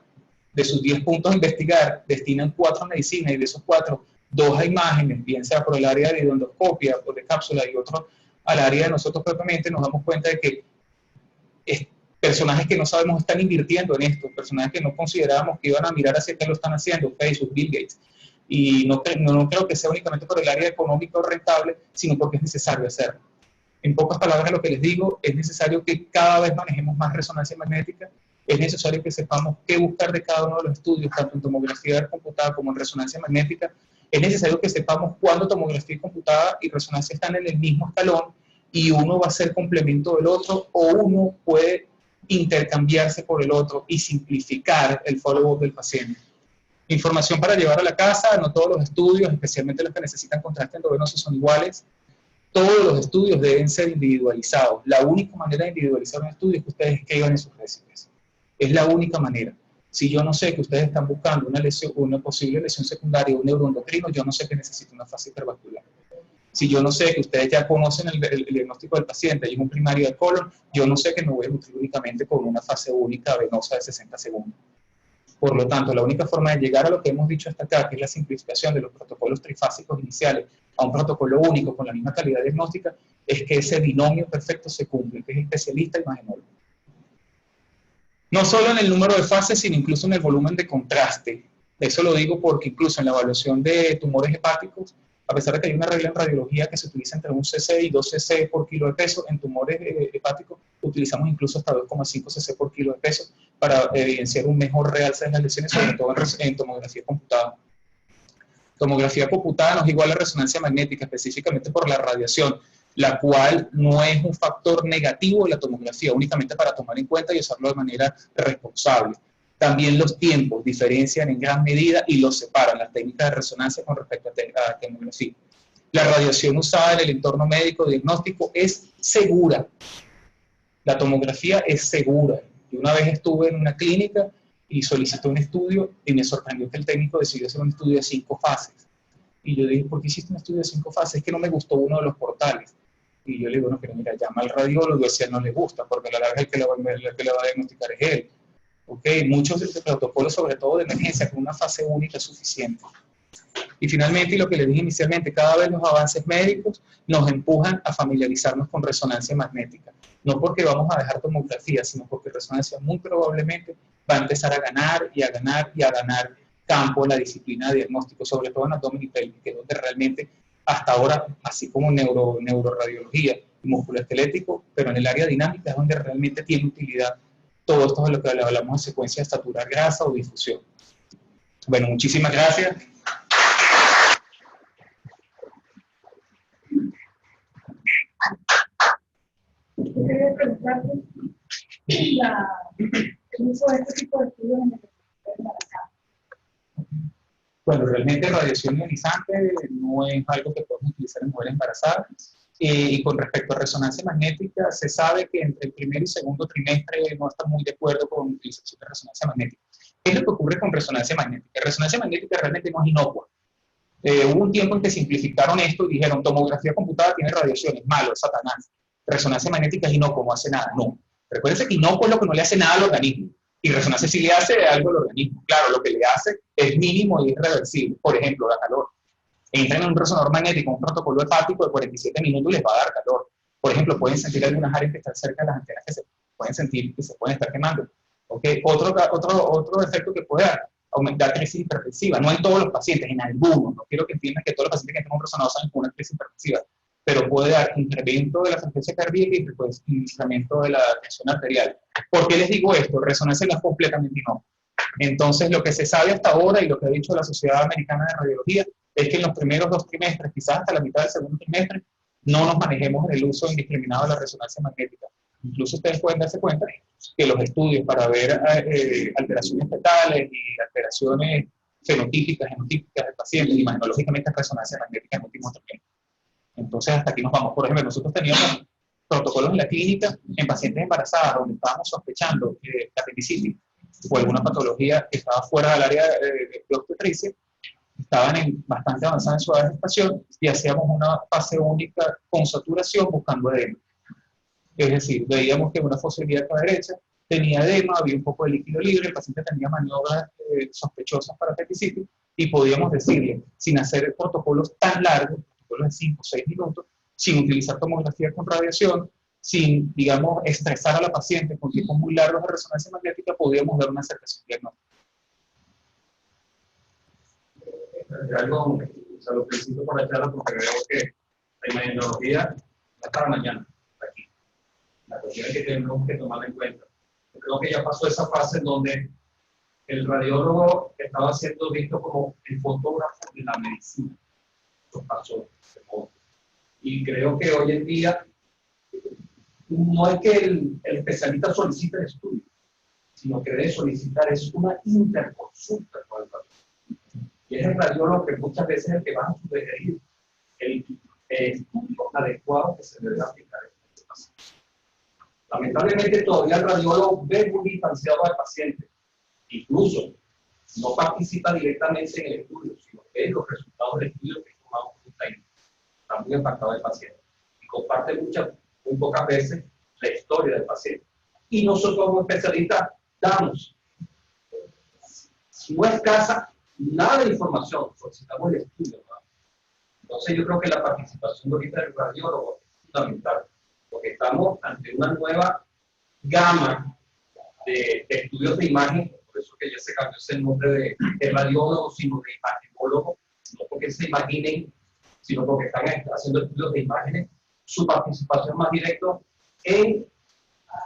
de sus 10 puntos a investigar, destinan 4 a medicina y de esos 4, 2 a imágenes, bien sea por el área de endoscopia o de cápsula y otro al área de nosotros propiamente, nos damos cuenta de que personajes que no sabemos están invirtiendo en esto, personajes que no considerábamos que iban a mirar hacia qué lo están haciendo, Facebook, Bill Gates. Y no creo que sea únicamente por el área económica o rentable, sino porque es necesario hacerlo. En pocas palabras, lo que les digo, es necesario que cada vez manejemos más resonancia magnética, es necesario que sepamos qué buscar de cada uno de los estudios, tanto en tomografía computada como en resonancia magnética, es necesario que sepamos cuándo tomografía computada y resonancia están en el mismo escalón y uno va a ser complemento del otro o uno puede intercambiarse por el otro y simplificar el follow-up del paciente. Información para llevar a la casa, no todos los estudios, especialmente los que necesitan contraste endovenoso, son iguales. Todos los estudios deben ser individualizados. La única manera de individualizar un estudio es que ustedes escriban en sus recibos. Es la única manera. Si yo no sé que ustedes están buscando una posible lesión secundaria o un neuroendocrino, yo no sé que necesito una fase hipervascular. Si yo no sé que ustedes ya conocen el diagnóstico del paciente y es un primario de colon, yo no sé que me voy a nutrir únicamente con una fase única venosa de 60 segundos. Por lo tanto, la única forma de llegar a lo que hemos dicho hasta acá, que es la simplificación de los protocolos trifásicos iniciales a un protocolo único con la misma calidad diagnóstica, es que ese binomio perfecto se cumple, que es especialista y imagenólogo. No solo en el número de fases, sino incluso en el volumen de contraste. Eso lo digo porque incluso en la evaluación de tumores hepáticos, a pesar de que hay una regla en radiología que se utiliza entre 1 cc y 2 cc por kilo de peso, en tumores hepáticos utilizamos incluso hasta 2,5 cc por kilo de peso para evidenciar un mejor realce de las lesiones, sobre todo en tomografía computada. Tomografía computada no es igual a resonancia magnética, específicamente por la radiación, la cual no es un factor negativo de la tomografía, únicamente para tomar en cuenta y usarlo de manera responsable. También los tiempos diferencian en gran medida y los separan las técnicas de resonancia con respecto a tomografía. La radiación usada en el entorno médico diagnóstico es segura. La tomografía es segura. Yo una vez estuve en una clínica y solicité un estudio y me sorprendió que el técnico decidió hacer un estudio de 5 fases. Y yo dije, ¿por qué hiciste un estudio de 5 fases? Es que no me gustó uno de los portales. Y yo le digo, no, pero mira, llama al radiólogo, si a él no le gusta, porque a la larga el que le va a diagnosticar es él. Okay, muchos protocolos, sobre todo de emergencia, con una fase única es suficiente. Y finalmente, y lo que les dije inicialmente, cada vez los avances médicos nos empujan a familiarizarnos con resonancia magnética. No porque vamos a dejar tomografía, sino porque resonancia muy probablemente va a empezar a ganar y a ganar y a ganar campo en la disciplina de diagnóstico, sobre todo en abdomen y pelvis, que es donde realmente hasta ahora, así como neuroradiología y musculoesquelético, pero en el área dinámica es donde realmente tiene utilidad. Todo esto es lo que hablamos de secuencia de estatura grasa o difusión. Bueno, muchísimas gracias. Yo quería preguntarte el uso de este tipo de estudios en el embarazada. Bueno, realmente radiación ionizante no es algo que podemos utilizar en mujeres embarazadas. Y con respecto a resonancia magnética, se sabe que entre el primer y segundo trimestre no está muy de acuerdo con la utilización de resonancia magnética. ¿Qué es lo que ocurre con resonancia magnética? La resonancia magnética realmente no es inocua. Hubo un tiempo en que simplificaron esto y dijeron, tomografía computada tiene radiación, es malo, es satanás. Resonancia magnética es inocua, no hace nada. No. Recuérdense que inocuo es lo que no le hace nada al organismo. Y resonancia sí le hace algo al organismo. Claro, lo que le hace es mínimo y irreversible. Por ejemplo, da calor. Entran en un resonador magnético, un protocolo hepático de 47 minutos y les va a dar calor. Por ejemplo, pueden sentir algunas áreas que están cerca de las antenas que se pueden sentir que se pueden estar quemando. ¿Okay? Otro efecto que puede dar, aumentar crisis hipertensiva. No en todos los pacientes, en algunos. No quiero que entiendan que todos los pacientes que entran en un resonador saben con una crisis hipertensiva, pero puede dar incremento de la frecuencia cardíaca y después incremento de la tensión arterial. ¿Por qué les digo esto? Resonancia no es completamente inocua. Entonces, lo que se sabe hasta ahora y lo que ha dicho la Sociedad Americana de Radiología es que en los primeros 2 trimestres, quizás hasta la mitad del segundo trimestre, no nos manejemos en el uso indiscriminado de la resonancia magnética. Incluso ustedes pueden darse cuenta que los estudios para ver alteraciones fetales y alteraciones fenotípicas, genotípicas del paciente, imagenológicamente es resonancia magnética en último trimestre. Entonces, hasta aquí nos vamos. Por ejemplo, nosotros teníamos protocolos en la clínica en pacientes embarazadas donde estábamos sospechando apendicitis o alguna patología que estaba fuera del área de obstetricia. estaban bastante avanzadas en su edad de gestación y hacíamos una fase única con saturación buscando edema. Es decir, veíamos que una fosa ilíaca derecha tenía edema, había un poco de líquido libre, el paciente tenía maniobras sospechosas para apendicitis y podíamos decirle, sin hacer protocolos tan largos, protocolos de 5 o 6 minutos, sin utilizar tomografía con radiación, sin, digamos, estresar a la paciente con tiempos muy largos de resonancia magnética, podíamos dar una acercación diagnóstica. Algo, o sea, lo felicito por la charla porque veo que la imagenología está para mañana, aquí. La cuestión es que tenemos que tomarla en cuenta. Yo creo que ya pasó esa fase en donde el radiólogo estaba siendo visto como el fotógrafo de la medicina. Eso pasó. Y creo que hoy en día no es que el especialista solicite el estudio, sino que debe solicitar es una interconsulta con el radiólogo. Y es el radiólogo que muchas veces es el que va a sugerir el estudio adecuado que se debe aplicar en este paciente. Lamentablemente todavía el radiólogo ve muy distanciado al paciente. Incluso no participa directamente en el estudio, sino que los resultados del estudio que tomamos por un técnico. Está muy impactado el paciente. Y comparte muy pocas veces la historia del paciente. Y nosotros como especialistas damos, si no es escasa, nada de información, solicitamos el estudio, ¿no? Entonces yo creo que la participación ahorita del radiólogo es fundamental, porque estamos ante una nueva gama de estudios de imagen, por eso que ya se cambió ese nombre de radiólogo, sino de imagenólogo, no porque se imaginen, sino porque están haciendo estudios de imágenes, su participación más directa en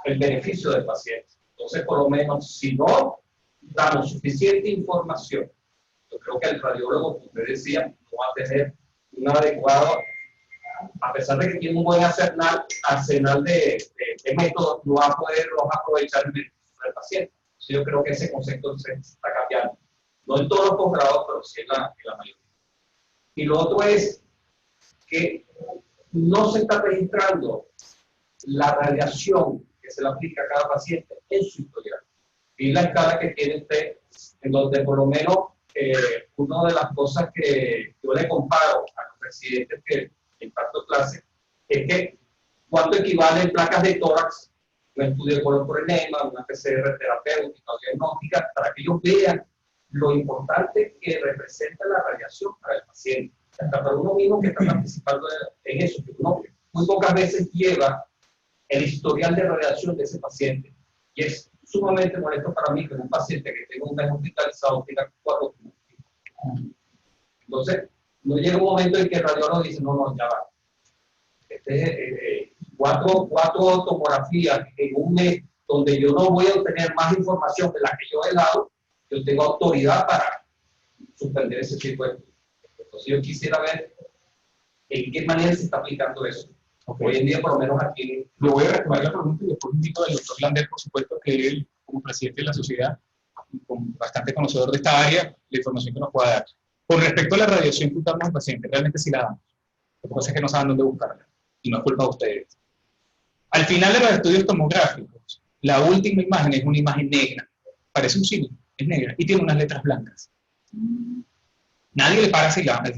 el beneficio del paciente. Entonces, por lo menos, si no damos suficiente información, yo creo que el radiólogo, como usted decía, no va a tener un adecuado, a pesar de que tiene un buen arsenal de métodos, no va a poder aprovechar el beneficio del paciente. Entonces, yo creo que ese concepto se está cambiando. No en todos los posgrados, pero sí en la mayoría. Y lo otro es que no se está registrando la radiación que se le aplica a cada paciente en su historial. Y la escala que tiene usted, en donde por lo menos una de las cosas que yo le comparo a los residentes que imparto clase es que cuánto equivale en placas de tórax, un estudio de color por enema, una PCR terapéutica o diagnóstica, para que ellos vean lo importante que representa la radiación para el paciente. Hasta para uno mismo que está participando en eso, que uno muy pocas veces lleva el historial de radiación de ese paciente. Y es sumamente molesto para mí que un paciente que tenga un mes hospitalizado tenga 4 tumores. Entonces, no llega un momento en que el radiólogo dice, no, ya va. 4 tomografías en un mes donde yo no voy a obtener más información de la que yo he dado, yo tengo autoridad para suspender ese tipo de estudios. Entonces, yo quisiera ver en qué manera se está aplicando eso. Okay. Hoy en día, por lo menos aquí... Yo voy a responder la pregunta y después invito al doctor Lander, por supuesto, que él, como presidente de la sociedad, bastante conocedor de esta área, la información que nos pueda dar. Con respecto a la radiación que usamos al paciente, realmente sí la damos. Lo que pasa es que no saben dónde buscarla, y no es culpa de ustedes. Al final de los estudios tomográficos, la última imagen es una imagen negra. Parece un signo, es negra, y tiene unas letras blancas. Nadie le para esa imagen.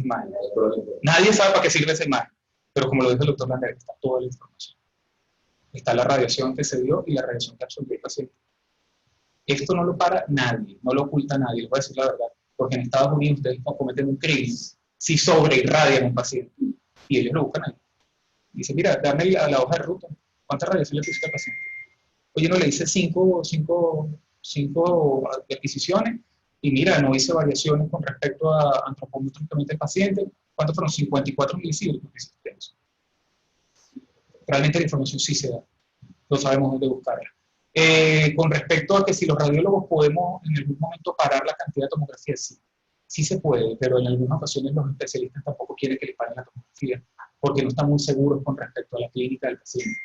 Nadie sabe para qué sirve esa imagen. Pero como lo dijo el doctor Lander, está toda la información. Está la radiación que se dio y la radiación que absorbió el paciente. Esto no lo para nadie, no lo oculta nadie, les voy a decir la verdad. Porque en Estados Unidos ustedes cometen un crimen si sobreirradian a un paciente. Y ellos lo buscan ahí. Dice, mira, dame la hoja de ruta. ¿Cuánta radiación le pusiste al paciente? Oye, no, le hice 5 adquisiciones y mira, no hice variaciones con respecto a antropométricamente el paciente. ¿Cuántos fueron? 54 milisievert. Realmente la información sí se da. No sabemos dónde buscarla. Con respecto a que si los radiólogos podemos en algún momento parar la cantidad de tomografía, sí se puede, pero en algunas ocasiones los especialistas tampoco quieren que les paren la tomografía porque no están muy seguros con respecto a la clínica del paciente.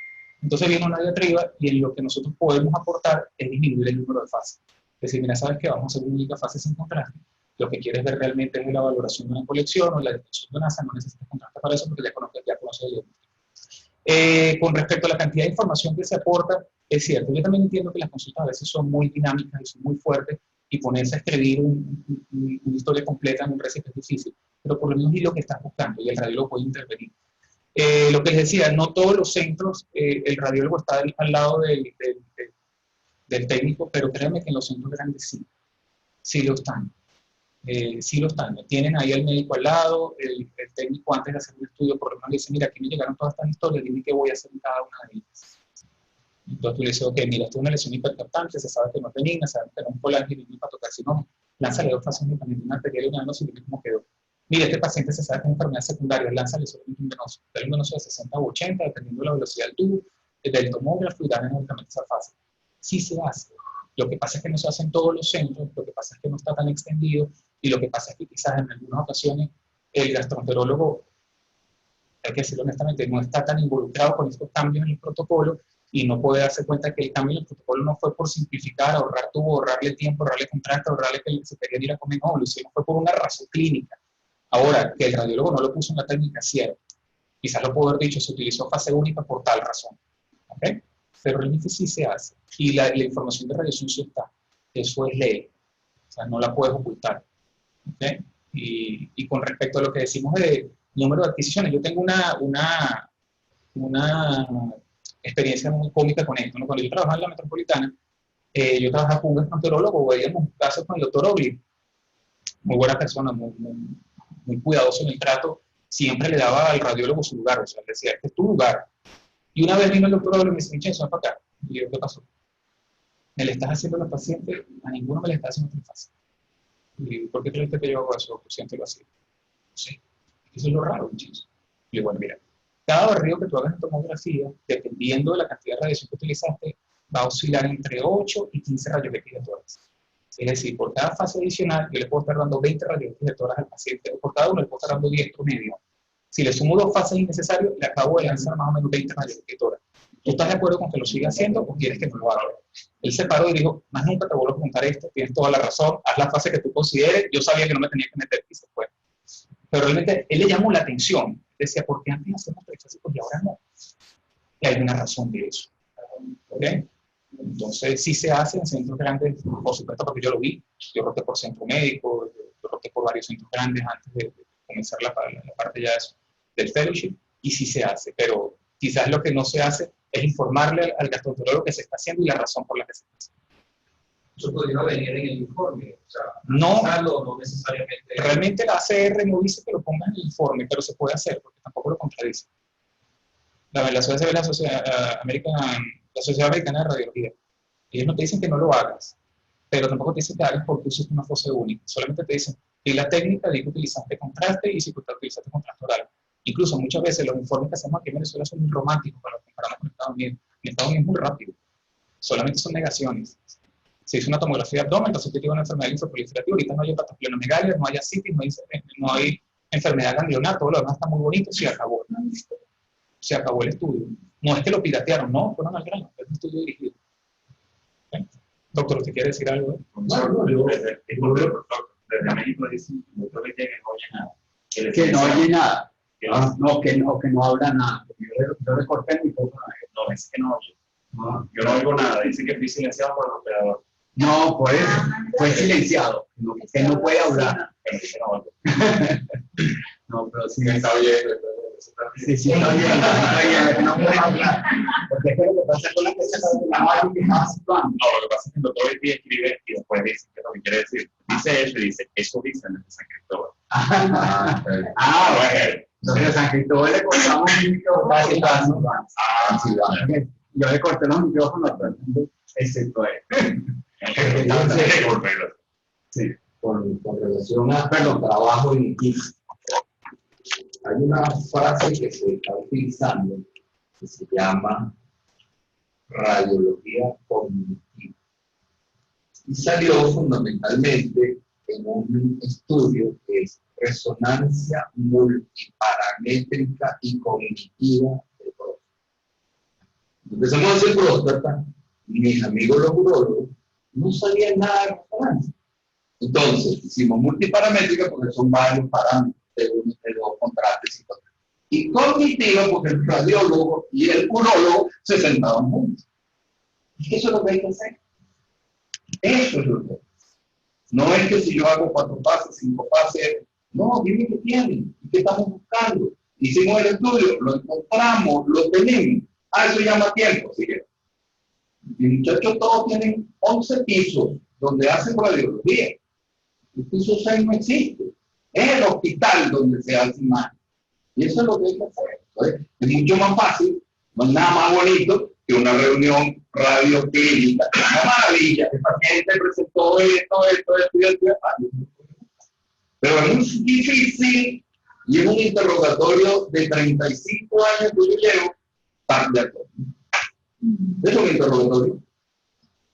Entonces viene una diatriba y en lo que nosotros podemos aportar es disminuir el número de fases. Es decir, mira, sabes que vamos a hacer una única fase sin contraste. Lo que quieres ver realmente es la valoración de una colección o la detección de una asa, no necesitas contraste para eso porque ya conoces el diagnóstico. Con respecto a la cantidad de información que se aporta, es cierto, yo también entiendo que las consultas a veces son muy dinámicas y son muy fuertes y ponerse a escribir una historia completa en un recipe es difícil, pero por lo menos es lo que estás buscando y el radiólogo puede intervenir. Lo que les decía, no todos los centros, el radiólogo está al lado del técnico, pero créanme que en los centros grandes sí lo están. Sí lo están. Tienen ahí al médico al lado, el técnico antes de hacer un estudio por lo menos le dice, mira, aquí me llegaron todas estas historias, dime qué voy a hacer en cada una de ellas. Entonces tú le dices, ok, mira, esto es una lesión hipercaptante, se sabe que no es benigna, se sabe que no es un colágeno ni hepatocarcinoma, lánzale 2 fases únicamente una arterial y una venosa y dime cómo quedó. Mira, este paciente se sabe que es enfermedad secundaria, lánzale solamente un venoso, dale un venoso de 60 o 80, dependiendo de la velocidad del tubo, del tomógrafo y dale únicamente esa fase. Sí se hace. Lo que pasa es que no se hace en todos los centros, lo que pasa es que no está tan extendido y lo que pasa es que quizás en algunas ocasiones el gastroenterólogo, hay que decirlo honestamente, no está tan involucrado con estos cambios en el protocolo y no puede darse cuenta que el cambio en el protocolo no fue por simplificar, ahorrar tubo, ahorrarle tiempo, ahorrarle contrato, ahorrarle que se querían ir a comer, no, lo hicieron fue por una razón clínica. Ahora, que el radiólogo no lo puso en la técnica, cierto. Quizás lo puedo haber dicho, se utilizó fase única por tal razón. ¿Okay? Pero realmente sí se hace. Y la información de radiación sí está. Eso es ley. O sea, no la puedes ocultar. ¿Okay? Y con respecto a lo que decimos de número de adquisiciones, yo tengo una experiencia muy cómica con esto, ¿no? Cuando yo trabajaba en la Metropolitana, yo trabajaba con un gastroenterólogo, veíamos casos con el doctor Ogli, muy buena persona, muy cuidadoso en el trato, siempre le daba al radiólogo su lugar, o sea, le decía, este es tu lugar. Y una vez vino el doctor Ogli y me dice, Vincenzo, ven para acá. Y yo, ¿qué pasó? ¿Me le estás haciendo a los pacientes? A ninguno me le estás haciendo trifásico. Y ¿por qué crees que yo hago eso? Por siempre lo hacía. Sí, eso es lo raro, Vincenzo. Y le digo, bueno, mira, cada barrido que tú hagas en tomografía, dependiendo de la cantidad de radiación que utilizaste, va a oscilar entre 8 y 15 rayos X de tórax. Es decir, por cada fase adicional, yo le puedo estar dando 20 rayos X de tórax al paciente, o por cada uno le puedo estar dando 10 promedio. Si le sumo 2 fases innecesarias, le acabo de lanzar más o menos 20 rayos X de tórax. ¿Tú estás de acuerdo con que lo siga haciendo o quieres que no lo haga? Él se paró y dijo, más nunca te vuelvo a preguntar esto, tienes toda la razón, haz la fase que tú consideres, yo sabía que no me tenía que meter y se fue. Pero realmente él le llamó la atención, decía, ¿por qué antes hacemos trifásicos y ahora no? Y hay una razón de eso. ¿Okay? Entonces, sí se hace en centros grandes, por supuesto, porque yo lo vi, yo roté por centro médico, yo roté por varios centros grandes antes de comenzar la parte ya del fellowship, y sí se hace, pero quizás lo que no se hace es informarle al gastroenterólogo que se está haciendo y la razón por la que se está haciendo. Eso podría venir en el informe, o sea, no necesariamente. Realmente la ACR no dice que lo ponga en el informe, pero se puede hacer, porque tampoco lo contradice. La Sociedad Americana de Radiología. Ellos no te dicen que no lo hagas, pero tampoco te dicen que hagas porque uses una fase única. Solamente te dicen, di la técnica, di que utilizaste contraste y si utilizaste contraste oral. Incluso muchas veces los informes que hacemos aquí en Venezuela son muy románticos cuando los comparamos con Estados Unidos. En Estados Unidos es muy rápido. Solamente son negaciones. Se hizo una tomografía de abdomen, entonces tiene una enfermedad linfoproliferativa, ahorita no hay hepatoesplenomegalia, no hay ascitis, no hay enfermedad ganglionar, todo lo demás está muy bonito, se acabó. Se acabó el estudio. No es que lo piratearon, no, fueron al grano, es un estudio dirigido. ¿Okay? Doctor, ¿usted quiere decir algo? Desde México dicen que no oye nada. Que no oye nada. Que no habla nada. Yo le corté mi poco. No, dice que no oye. No, yo no oigo nada, dice que fui silenciado por el operador. No, por eso, fue silenciado, que no puede hablar. Pero dice no oye. No, pero sí está oyendo. Sí, está oyendo, no puede hablar. Porque es que lo que pasa con la cosa de la madre que está situando. No, lo que pasa es que el doctor hoy día escribe y después dice que lo que quiere decir. Dice eso y dice, eso dice en el San Cristóbal. Bueno. Entonces a San Cristóbal le cortamos un micrófono. Yo le corté los micrófonos, excepto él. Sí, con relación a trabajo en equipo. Hay una frase que se está utilizando que se llama radiología cognitiva. Y salió fundamentalmente en un estudio que es resonancia multiparamétrica y cognitiva del próstata. Empezamos a hacer próstata, mis amigos los urólogos no sabían nada de resonancia. Entonces hicimos multiparamétrica porque son varios parámetros de dos contrastes y cognitiva porque el radiólogo y el urólogo se sentaban juntos. Es que eso es lo que hay que hacer. Eso es lo que hay que hacer. No es que si yo hago 4 fases, 5 fases, no, dime qué tienen, qué estamos buscando. Hicimos el estudio, lo encontramos, lo tenemos. Ah, eso llama tiempo, así que. Y muchachos, todos tienen 11 pisos donde hacen radiología. El piso 6 no existe. Es el hospital donde se hace imagen. Y eso es lo que hay que hacer. Entonces, es mucho más fácil, no es nada más bonito que una reunión radioclínica. Una maravilla. El paciente presentó esto. Pero es muy difícil y es un interrogatorio de 35 años que yo llevo, TAC de abdomen. Es un interrogatorio.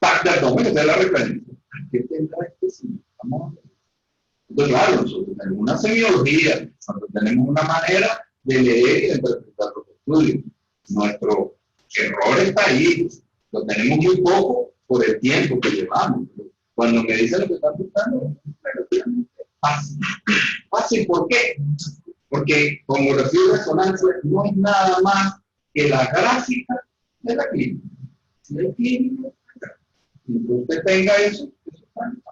TAC de abdomen, esa es la referencia. ¿Qué tendrá este sí? Vamos a ver. Entonces, claro, nosotros tenemos una semiología, nosotros tenemos una manera de leer y de interpretar los estudios. Nuestro error está ahí. Lo tenemos muy poco por el tiempo que llevamos. Cuando me dicen lo que están buscando, relativamente fácil. Fácil, ¿por qué? Porque tomografía y resonancia no es nada más que la gráfica de la clínica. Si hay clínica, y que usted tenga eso está bien.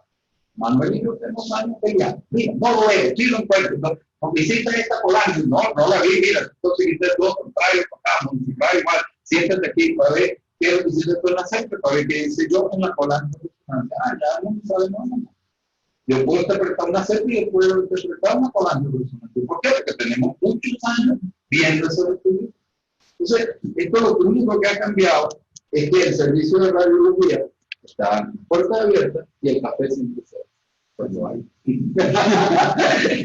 Manuel y yo tenemos años peleando. Mira, no lo veo, sí lo encuentro. No visita esta colante, no la vi, mira, entonces quité todo contrario, tocamos, igual, siéntate aquí para ver qué es lo que hiciste tú en la centro, para ver qué dice yo en la colante. Ya no sabemos nada. Yo puedo interpretar una serie y yo puedo interpretar una colante. ¿Por qué? Porque tenemos muchos años viendo esos estudios. Entonces, esto lo único que ha cambiado es que el servicio de radiología está en puerta abierta y el café siempre se cuando hay. Es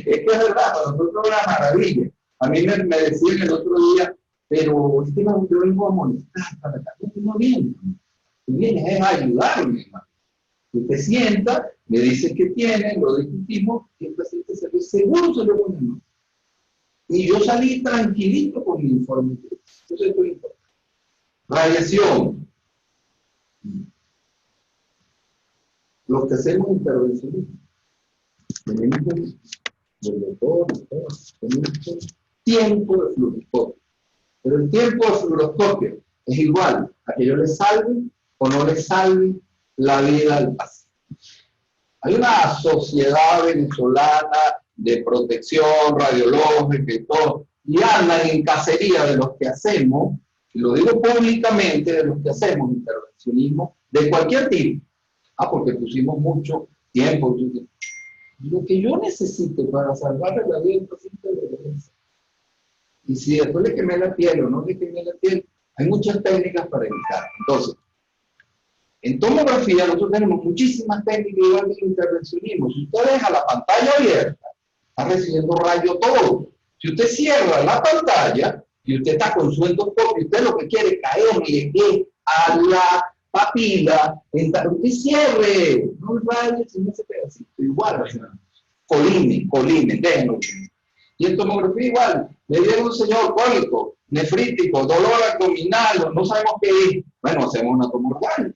que es verdad, para nosotros es una maravilla. A mí me decían el otro día, pero es que yo vengo a molestar para acá. No viene. Tú vienes a ayudarme, hermano. Usted sienta, me dice qué tiene, lo discutimos, y el paciente se ve seguro, se lo ponemos. Y yo salí tranquilito con mi informe. Entonces, esto es importante. Radiación. Los que hacemos intervencionismo, tenemos tiempo de fluoroscopio. Pero el tiempo de fluoroscopio es igual a que yo le salve o no le salve la vida al paciente. Hay una sociedad venezolana de protección radiológica y todo, y andan en cacería de los que hacemos, y lo digo públicamente, de los que hacemos intervencionismo de cualquier tipo. Porque pusimos mucho tiempo. Lo que yo necesito para salvarle la vida al paciente de emergencia. Y si después le quemé la piel o no le quemé la piel, hay muchas técnicas para evitar. Entonces, en tomografía nosotros tenemos muchísimas técnicas igual que el intervencionismo. Si usted deja la pantalla abierta, está recibiendo rayo todo. Si usted cierra la pantalla y usted está con su endoscopio, usted lo que quiere es caerle a la papila, usted cierre, no rayes, sino ese pedacito, igual, colime, déjenlo. Y en tomografía igual, le dieron un señor cólico, nefrítico, dolor abdominal, no sabemos qué es. Bueno, hacemos una tomografía,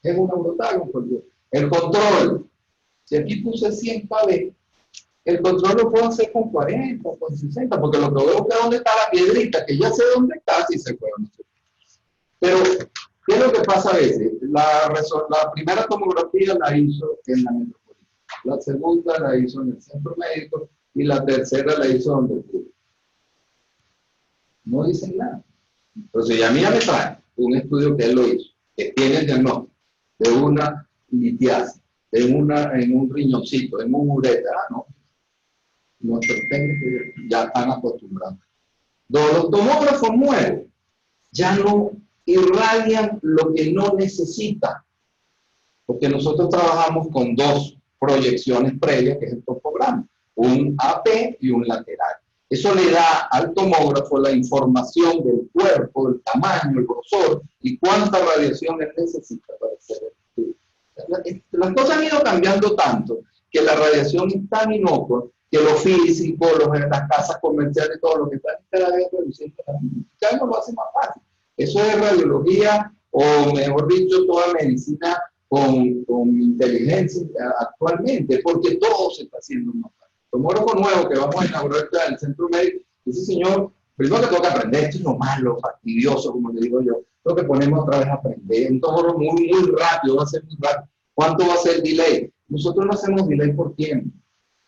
es una brutal. El control, si aquí puse 100 kb, el control lo puedo hacer con 40, con 60, porque lo que veo es dónde está la piedrita, que ya sé dónde está, si se puede. Pero, ¿qué es lo que pasa a veces? La primera tomografía la hizo en la metropolitana, la segunda la hizo en el centro médico y la tercera la hizo donde estuvo. No dicen nada. Entonces, ya a mí ya me trae un estudio que él lo hizo, que tiene el diagnóstico de una litiasis, en un riñoncito, en un uretra, ¿no? Nuestros técnicos ya están acostumbrados. Los tomógrafos nuevos ya no irradian lo que no necesita, porque nosotros trabajamos con 2 proyecciones previas, que es el topograma, un AP y un lateral. Eso le da al tomógrafo la información del cuerpo, el tamaño, el grosor y cuánta radiación él necesita para hacer el estudio. Las cosas han ido cambiando tanto que la radiación es tan inocua que los físicos, las casas comerciales, todo lo que están cada vez reduciendo la vida. Ya no lo hace más fácil. Eso es radiología, o mejor dicho, toda medicina con inteligencia actualmente, porque todo se está haciendo más fácil. Tomógrafo nuevo que vamos a inaugurar en el centro médico, ese señor, primero que tengo que aprender, esto es lo malo, fastidioso, como le digo yo, lo que ponemos otra vez a aprender, un tomógrafo muy rápido, va a ser muy rápido. ¿Cuánto va a ser el delay? Nosotros no hacemos delay por tiempo.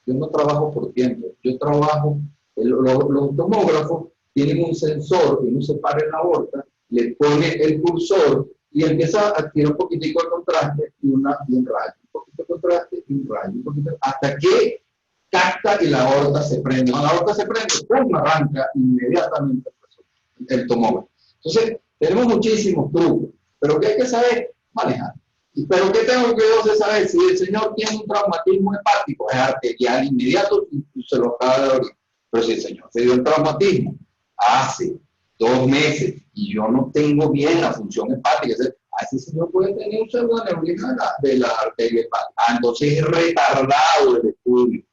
Yo no trabajo por tiempo. Yo trabajo, los tomógrafos tienen un sensor que uno se para en la aorta, le pone el cursor y empieza a tirar un poquitico de contraste y un rayo. Un poquito de contraste y un rayo. Hasta que capta y la aorta se prende. Cuando la aorta se prende, ¡pum!, arranca inmediatamente el tomógrafo. Entonces, tenemos muchísimos trucos, pero que hay que saber manejar. Pero ¿qué tengo que yo saber? Si el señor tiene un traumatismo hepático, es arterial inmediato y se lo acaba de abrir. Pero si el señor se dio el traumatismo hace 2 meses y yo no tengo bien la función hepática, ese señor puede tener un pseudoneurisma de la arteria hepática. Entonces es retardado el estudio.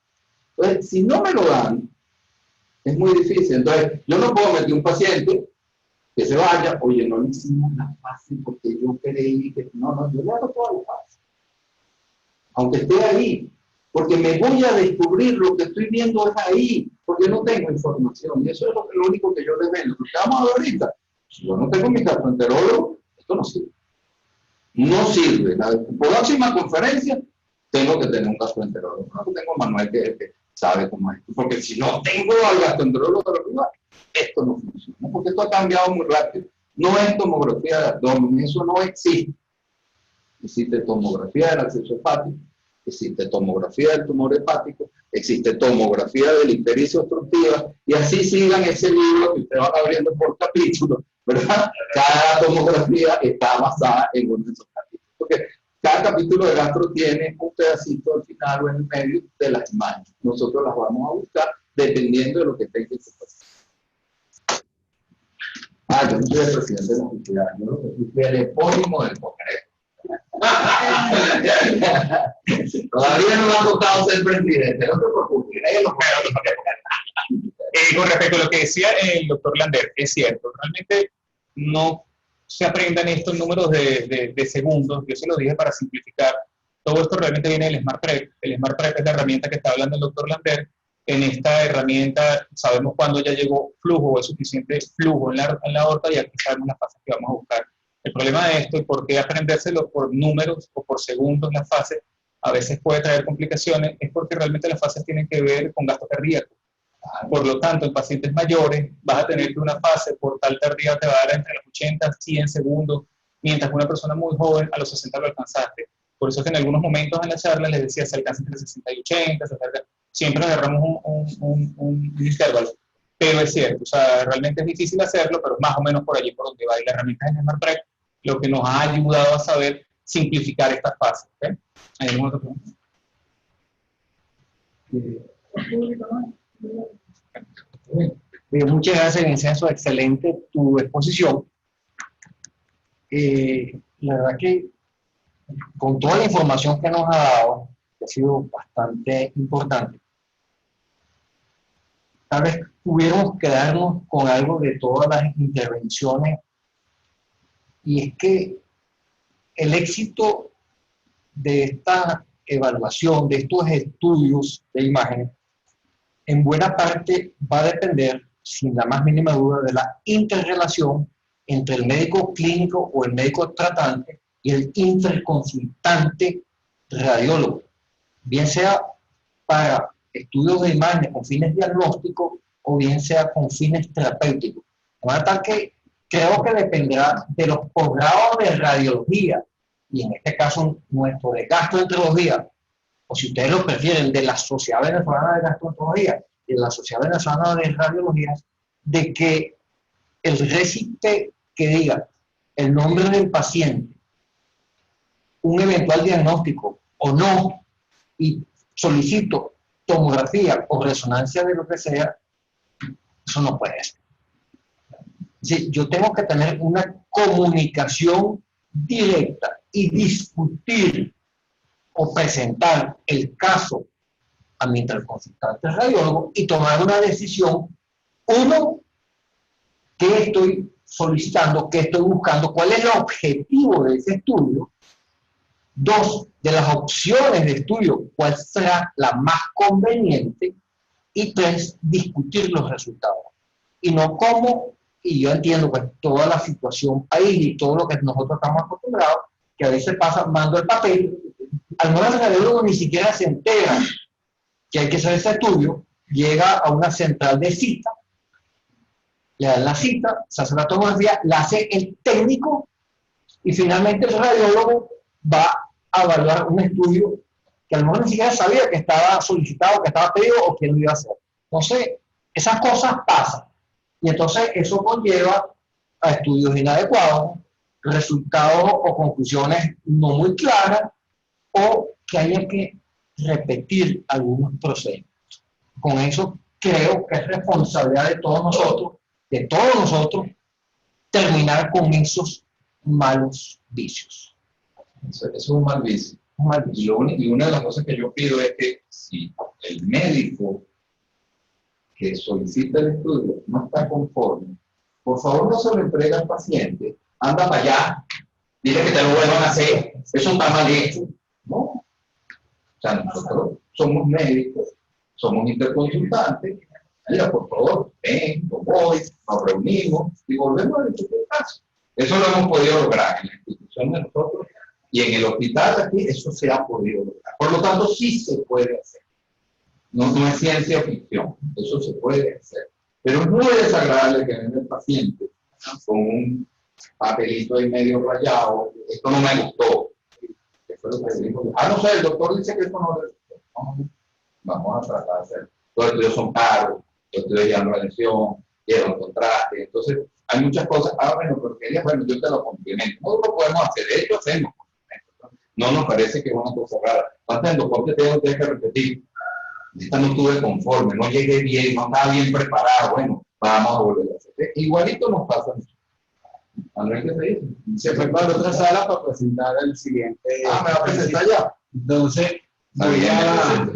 Entonces, si no me lo dan, es muy difícil. Entonces, yo no puedo meter un paciente que se vaya, oye, no le hicimos la fase porque yo creí que... No, yo le hago toda la fase. Aunque esté ahí, porque me voy a descubrir lo que estoy viendo es ahí, porque no tengo información. Y eso es lo único que yo les vendo. Lo que vamos a ver ahorita, si yo no tengo mi gastroenterólogo, esto no sirve. No sirve. La próxima conferencia tengo que tener un gastroenterólogo. No tengo a Manuel que sabe cómo es. Porque si no tengo al gastroenterólogo de la lugar, esto no funciona. Porque esto ha cambiado muy rápido. No es tomografía de abdomen, eso no existe. Existe tomografía del acceso hepático, existe tomografía del tumor hepático, existe tomografía de la ictericia obstructiva, y así sigan ese libro que ustedes van abriendo por capítulo, ¿verdad? Cada tomografía está basada en uno de esos capítulos. Porque cada capítulo de gastro tiene un pedacito al final o en el medio de las imágenes. Nosotros las vamos a buscar dependiendo de lo que tenga ese paciente. Yo no soy el presidente de la sociedad, yo no soy el epónimo del Congreso. Todavía no me ha tocado ser presidente, no te preocupes. Con respecto a lo que decía el doctor Lander, es cierto, realmente no se aprendan estos números de segundos. Yo se lo dije para simplificar. Todo esto realmente viene del Smart Prep. El Smart Prep es la herramienta que está hablando el doctor Lander. En esta herramienta sabemos cuándo ya llegó flujo o es suficiente flujo en la aorta, y aquí sabemos las fases que vamos a buscar. El problema de esto y por qué aprendérselo por números o por segundos las fases a veces puede traer complicaciones es porque realmente las fases tienen que ver con gasto cardíaco. Por lo tanto, en pacientes mayores vas a tener que una fase por tal tardía te va a dar entre los 80 y 100 segundos, mientras que una persona muy joven a los 60 lo alcanzaste. Por eso es que en algunos momentos en la charla les decía se alcanza entre 60 y 80, siempre agarramos un intervalo. Pero es cierto, o sea, realmente es difícil hacerlo, pero más o menos por allí por donde va. Y la herramienta de Smart Prep lo que nos ha ayudado a saber simplificar estas fases. ¿Okay? ¿Hay alguna otra pregunta? Muchas gracias, Vincenzo. Excelente tu exposición. La verdad que con toda la información que nos ha dado, que ha sido bastante importante, tal vez pudiéramos quedarnos con algo de todas las intervenciones, y es que el éxito de esta evaluación, de estos estudios de imágenes, en buena parte va a depender, sin la más mínima duda, de la interrelación entre el médico clínico o el médico tratante y el interconsultante radiólogo, bien sea para estudios de imágenes con fines diagnósticos o bien sea con fines terapéuticos. De manera tal que creo que dependerá de los posgrados de radiología, y en este caso nuestro de gastroenterología, o si ustedes lo prefieren, de la Sociedad Venezolana de Gastroenterología y de la Sociedad Venezolana de Radiología, de que el récipe que diga el nombre del paciente, un eventual diagnóstico o no, y solicito tomografía o resonancia de lo que sea, eso no puede ser. Sí, yo tengo que tener una comunicación directa y discutir o presentar el caso a mi interconsultante radiólogo y tomar una decisión. Uno, ¿qué estoy solicitando? ¿Qué estoy buscando? ¿Cuál es el objetivo de ese estudio? Dos, de las opciones de estudio, ¿cuál será la más conveniente? Y tres, discutir los resultados. Y no cómo, y yo entiendo pues toda la situación país y todo lo que nosotros estamos acostumbrados, que a veces pasa, mando el papel, Almora el radiólogo ni siquiera se entera que hay que hacer ese estudio, llega a una central de cita, le dan la cita, se hace la tomografía, la hace el técnico y finalmente el radiólogo va a evaluar un estudio que a lo mejor ni siquiera sabía que estaba solicitado, que estaba pedido o que lo iba a hacer. Entonces, esas cosas pasan y entonces eso conlleva a estudios inadecuados, resultados o conclusiones no muy claras o que haya que repetir algunos procedimientos. Con eso creo que es responsabilidad de todos nosotros, terminar con esos malos vicios. Eso es un mal vicio. Y una de las cosas que yo pido es que si el médico que solicita el estudio no está conforme, por favor no se lo entregue al paciente, anda para allá, dile que te lo vuelvan a hacer, eso está mal hecho. No. O sea, nosotros somos médicos, somos interconsultantes, mira, por favor, ven, yo voy, nos reunimos y volvemos a discutir el caso. Eso lo hemos podido lograr en la institución de nosotros y en el hospital aquí eso se ha podido lograr. Por lo tanto, sí se puede hacer. No es ciencia ficción, eso se puede hacer. Pero es muy desagradable que venga el paciente con un papelito ahí medio rayado, esto no me gustó. Eso es lo que digo. No sé, el doctor dice que esto no le gustó. Vamos a tratar de hacer. Los estudios son caros, los estudios llevan radiación, llevan contraste. Entonces, hay muchas cosas. Bueno, pero bueno, yo te lo complemento. Nosotros lo podemos hacer, de hecho hacemos. No nos parece que es una cosa rara. Antes el doctor que tengo que repetir. Esta no estuve conforme, no llegué bien, no estaba bien preparado. Bueno, vamos a volver a hacer. Igualito nos pasa. Manuel, ¿qué se dice? Se fue para la otra sala para presentar el siguiente. ¿me va a presentar ya? Entonces, voy a...